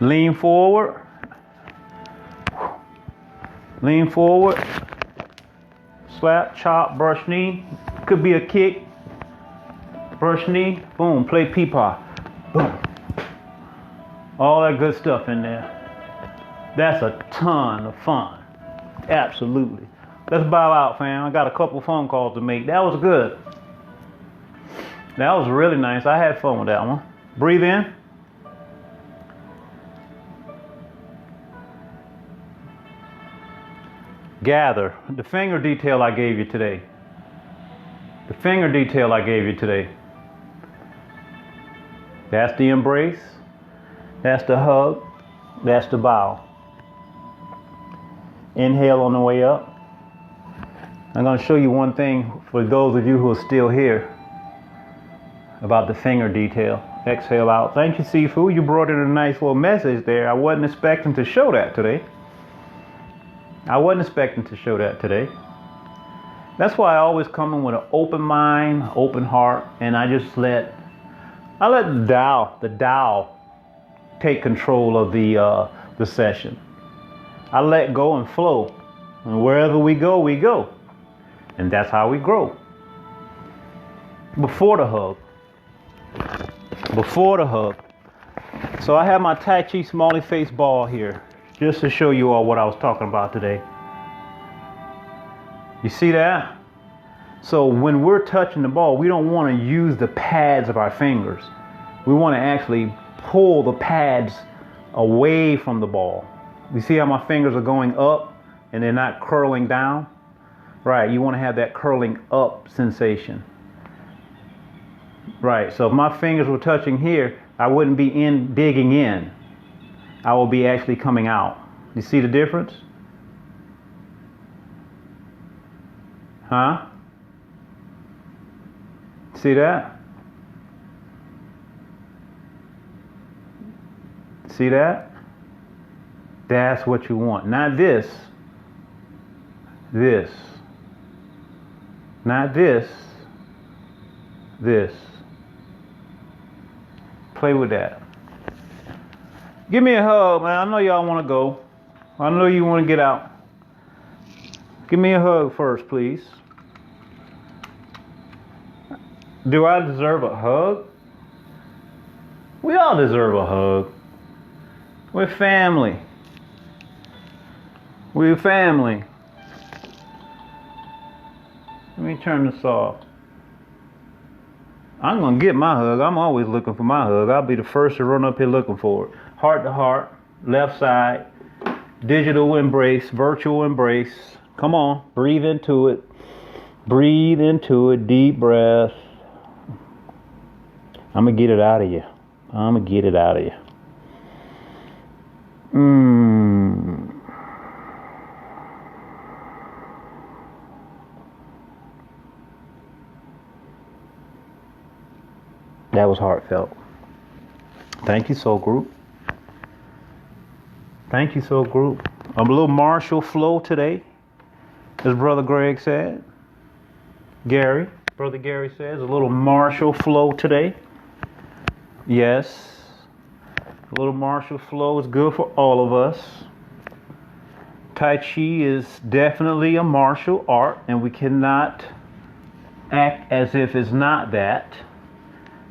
Lean forward. Lean forward. Slap, chop, brush knee. Could be a kick. Brush knee. Boom. Play peepaw. Boom. All that good stuff in there. That's a ton of fun. Absolutely. Let's bow out, fam. I got a couple phone calls to make. That was good. That was really nice. I had fun with that one. Breathe in. Gather. The finger detail I gave you today. The finger detail I gave you today. That's the embrace. That's the hug. That's the bow. Inhale on the way up. I'm going to show you one thing for those of you who are still here about the finger detail. Exhale out. Thank you, Sifu. You brought in a nice little message there. I wasn't expecting to show that today. That's why I always come in with an open mind, open heart, and I just let the Tao take control of the session. I let go and flow. And wherever we go, we go. And that's how we grow. Before the hug. So I have my Tai Chi smiley face ball here, just to show you all what I was talking about today. You see that? So when we're touching the ball, we don't want to use the pads of our fingers. We want to actually pull the pads away from the ball. You see how my fingers are going up and they're not curling down? Right, you want to have that curling up sensation. Right, so if my fingers were touching here, I wouldn't be digging in. I will be actually coming out. You see the difference? Huh? See that? See that? That's what you want. Not this. This. Not this. This. Play with that. Give me a hug, man. I know y'all want to go. I know you want to get out. Give me a hug first, please. Do I deserve a hug? We all deserve a hug. We're family. We're family. Let me turn this off. I'm going to get my hug. I'm always looking for my hug. I'll be the first to run up here looking for it. Heart to heart, left side, digital embrace, virtual embrace. Come on, breathe into it. Breathe into it, deep breath. I'm going to get it out of you. I'm going to get it out of you. That was heartfelt. Thank you, Soul Group. Thank you, Soul Group. A little martial flow today, as Brother Greg said. Brother Gary says, a little martial flow today. Yes, a little martial flow is good for all of us. Tai Chi is definitely a martial art, and we cannot act as if it's not that.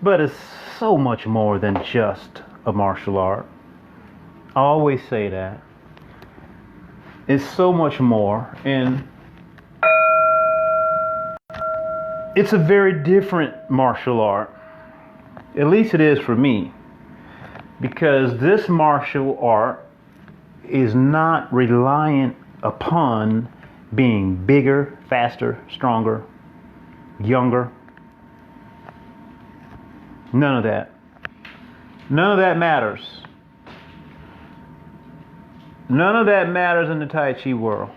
But it's so much more than just a martial art. I always say that. It's so much more, and it's a very different martial art. At least it is for me. Because this martial art is not reliant upon being bigger, faster, stronger, younger. None of that. None of that matters. None of that matters in the Tai Chi world.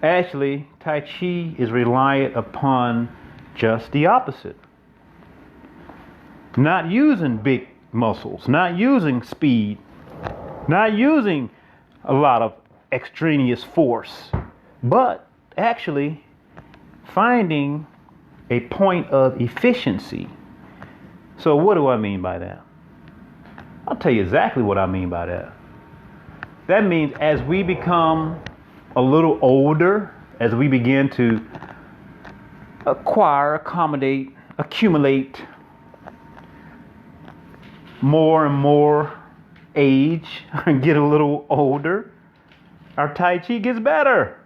Actually, Tai Chi is reliant upon just the opposite. Not using big muscles, not using speed, not using a lot of extraneous force, but actually finding a point of efficiency. So what do I mean by that? I'll tell you exactly what I mean by that. That means as we become a little older, as we begin to accumulate more and more age, and get a little older, our Tai Chi gets better.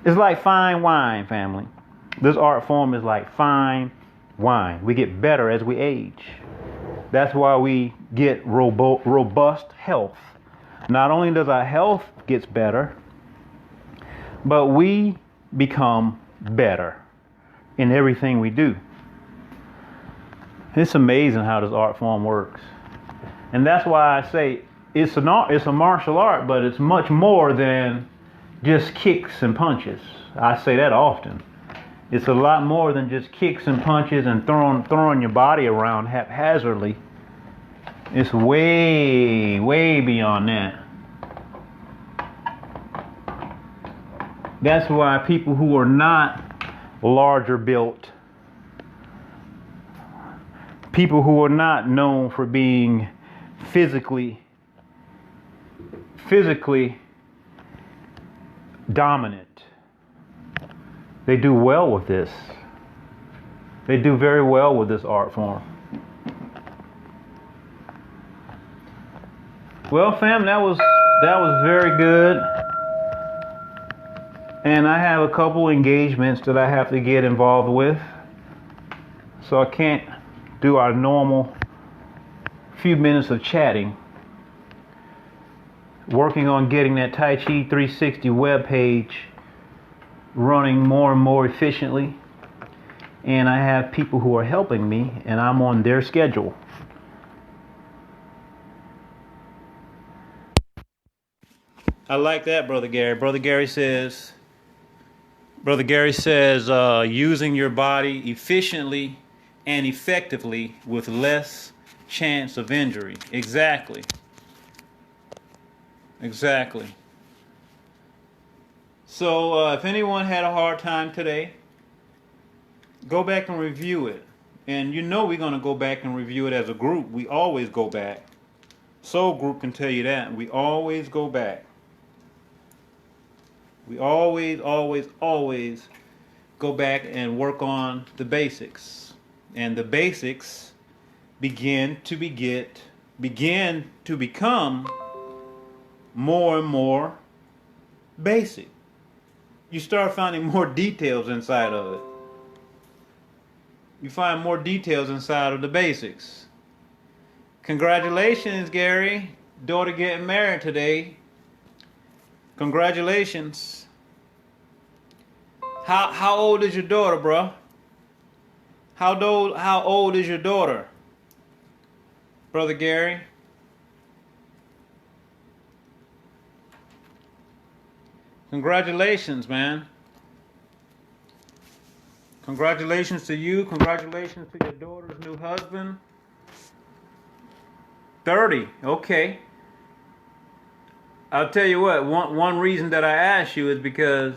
It's like fine wine, family. This art form is like fine wine. We get better as we age. That's why we get robust health. Not only does our health gets better, but we become better in everything we do. It's amazing how this art form works. And that's why I say it's a martial art, but it's much more than just kicks and punches. I say that often. It's a lot more than just kicks and punches and throwing your body around haphazardly. It's way, way beyond that. That's why people who are not larger built, people who are not known for being physically dominant, they do well with this. They do very well with this art form. Well, fam, that was very good. And I have a couple engagements that I have to get involved with. So I can't do our normal few minutes of chatting. Working on getting that Tai Chi 360 webpage running more and more efficiently. And I have people who are helping me, and I'm on their schedule. I like that, Brother Gary. Brother Gary says, using your body efficiently and effectively with less chance of injury. Exactly. So if anyone had a hard time today, go back and review it. And you know we're going to go back and review it as a group. We always go back. Soul group can tell you that. We always go back. We always, always, always go back and work on the basics. And the basics begin to become more and more basic. You start finding more details inside of it. You find more details inside of the basics. Congratulations, Gary. Daughter getting married today. Congratulations. How old is your daughter, bro? How old is your daughter, Brother Gary? Congratulations, man. Congratulations to you. Congratulations to your daughter's new husband. 30. Okay. I'll tell you what. One reason that I asked you is because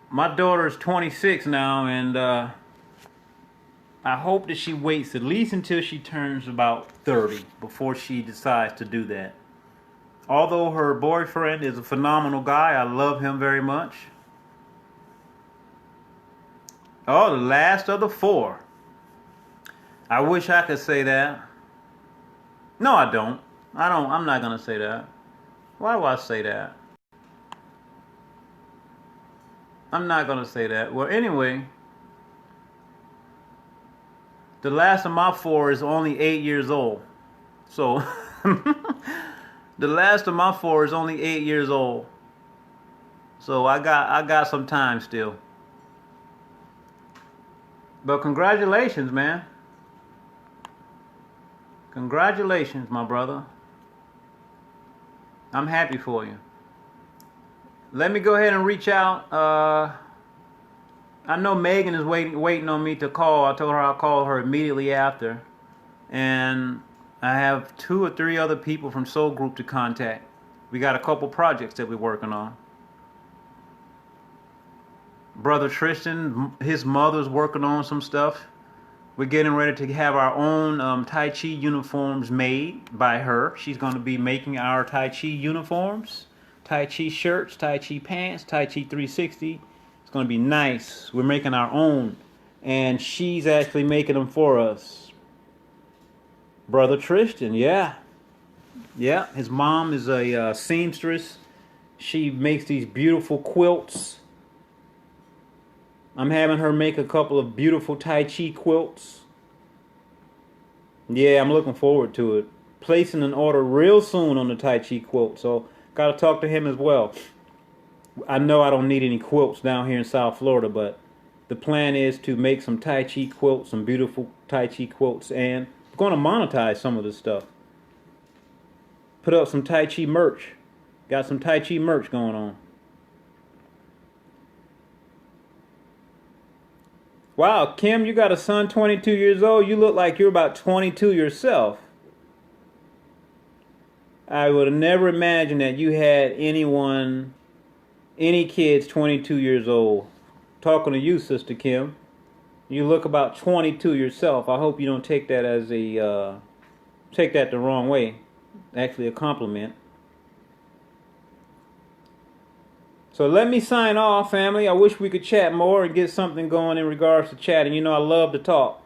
my daughter is 26 now, and I hope that she waits at least until she turns about 30 before she decides to do that. Although her boyfriend is a phenomenal guy, I love him very much. Oh, the last of the 4. I wish I could say that. No, I don't. I'm not going to say that. Why do I say that? I'm not going to say that. Well, anyway, the last of my 4 is only 8 years old. So, the last of my 4 is only 8 years old. So I got some time still. But congratulations, man. Congratulations, my brother. I'm happy for you. Let me go ahead and reach out. I know Megan is waiting on me to call. I told her I'll call her immediately after. And I have 2 or 3 other people from Soul Group to contact. We got a couple projects that we're working on. Brother Tristan, his mother's working on some stuff. We're getting ready to have our own Tai Chi uniforms made by her. She's going to be making our Tai Chi uniforms, Tai Chi shirts, Tai Chi pants, Tai Chi 360. It's going to be nice. We're making our own, and she's actually making them for us. Brother Tristan, yeah. His mom is a seamstress. She makes these beautiful quilts. I'm having her make a couple of beautiful Tai Chi quilts. Yeah, I'm looking forward to it. Placing an order real soon on the Tai Chi quilt, so got to talk to him as well. I know I don't need any quilts down here in South Florida, but the plan is to make some Tai Chi quilts, some beautiful Tai Chi quilts, and I'm going to monetize some of this stuff. Put up some Tai Chi merch. Got some Tai Chi merch going on. Wow, Kim, you got a son 22 years old. You look like you're about 22 yourself. I would have never imagined that you had any kids 22 years old. Talking to you, Sister Kim. You look about 22 yourself. I hope you don't take that as take that the wrong way. Actually, a compliment. So let me sign off, family. I wish we could chat more and get something going in regards to chatting. You know, I love to talk.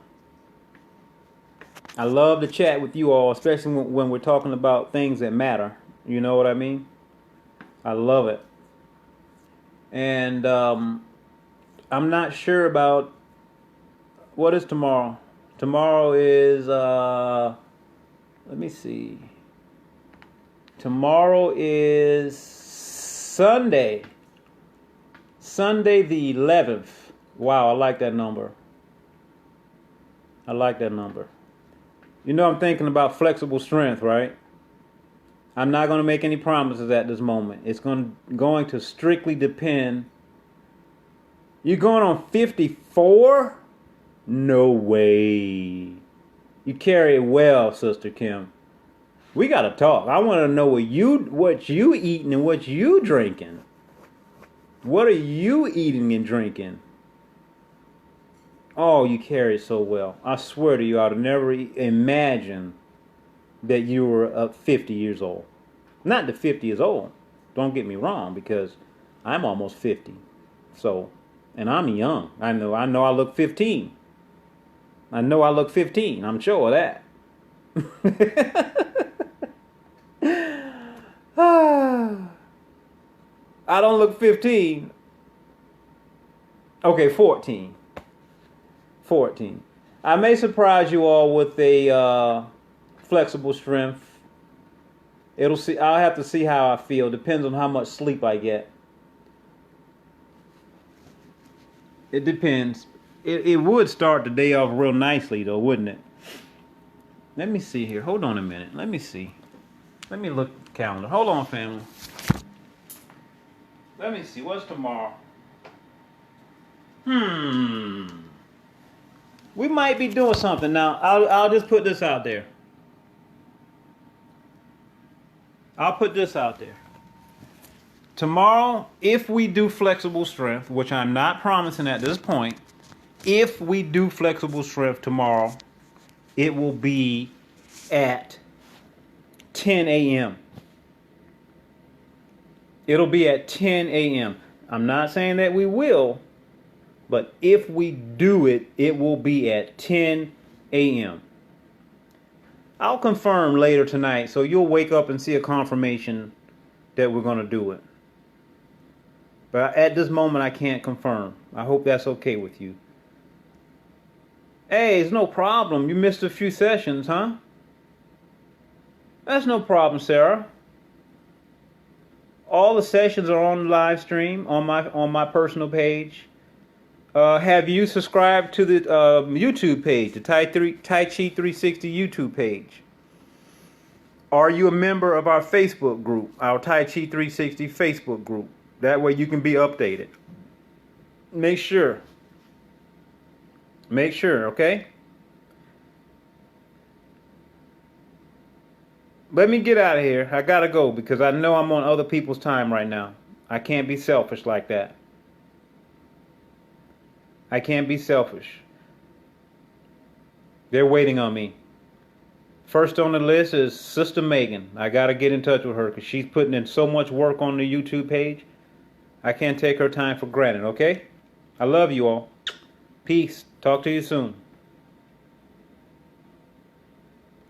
I love to chat with you all, especially when we're talking about things that matter. You know what I mean? I love it. And I'm not sure about what is tomorrow. Tomorrow is, let me see. Tomorrow is Sunday. Sunday the 11th. Wow, I like that number. I like that number. You know, I'm thinking about flexible strength, right? I'm not going to make any promises at this moment. It's going to strictly depend. You're going on 54? No way. You carry it well, Sister Kim. We got to talk. I want to know what you eating and what you drinking. What are you eating and drinking? Oh, you carry it so well. I swear to you, I'd never imagine that you were 50 years old. Not that 50 is old. Don't get me wrong, because I'm almost 50. So, and I'm young. I know I look 15. I know I look 15. I'm sure of that. I don't look 15. Okay, 14. 14. I may surprise you all with a flexible strength. I'll have to see how I feel. Depends on how much sleep I get. It depends. It would start the day off real nicely though, wouldn't it? Let me see here. Hold on a minute. Let me see. Let me look at the calendar. Hold on, family. Let me see. What's tomorrow? We might be doing something now. I'll just put this out there. I'll put this out there. Tomorrow, if we do flexible strength, which I'm not promising at this point, if we do flexible strength tomorrow, it will be at 10 a.m. It'll be at 10 a.m. I'm not saying that we will, but if we do it, it will be at 10 a.m. I'll confirm later tonight, so you'll wake up and see a confirmation that we're going to do it. But at this moment, I can't confirm. I hope that's okay with you. Hey, it's no problem. You missed a few sessions, huh? That's no problem, Sarah. All the sessions are on the live stream on my personal page. Have you subscribed to the YouTube page, the Tai Chi 360 YouTube page? Are you a member of our Facebook group, our Tai Chi 360 Facebook group? That way you can be updated. Make sure. Make sure, okay? Let me get out of here. I gotta go because I know I'm on other people's time right now. I can't be selfish like that. I can't be selfish. They're waiting on me. First on the list is Sister Megan. I gotta get in touch with her because she's putting in so much work on the YouTube page. I can't take her time for granted, okay? I love you all. Peace. Talk to you soon.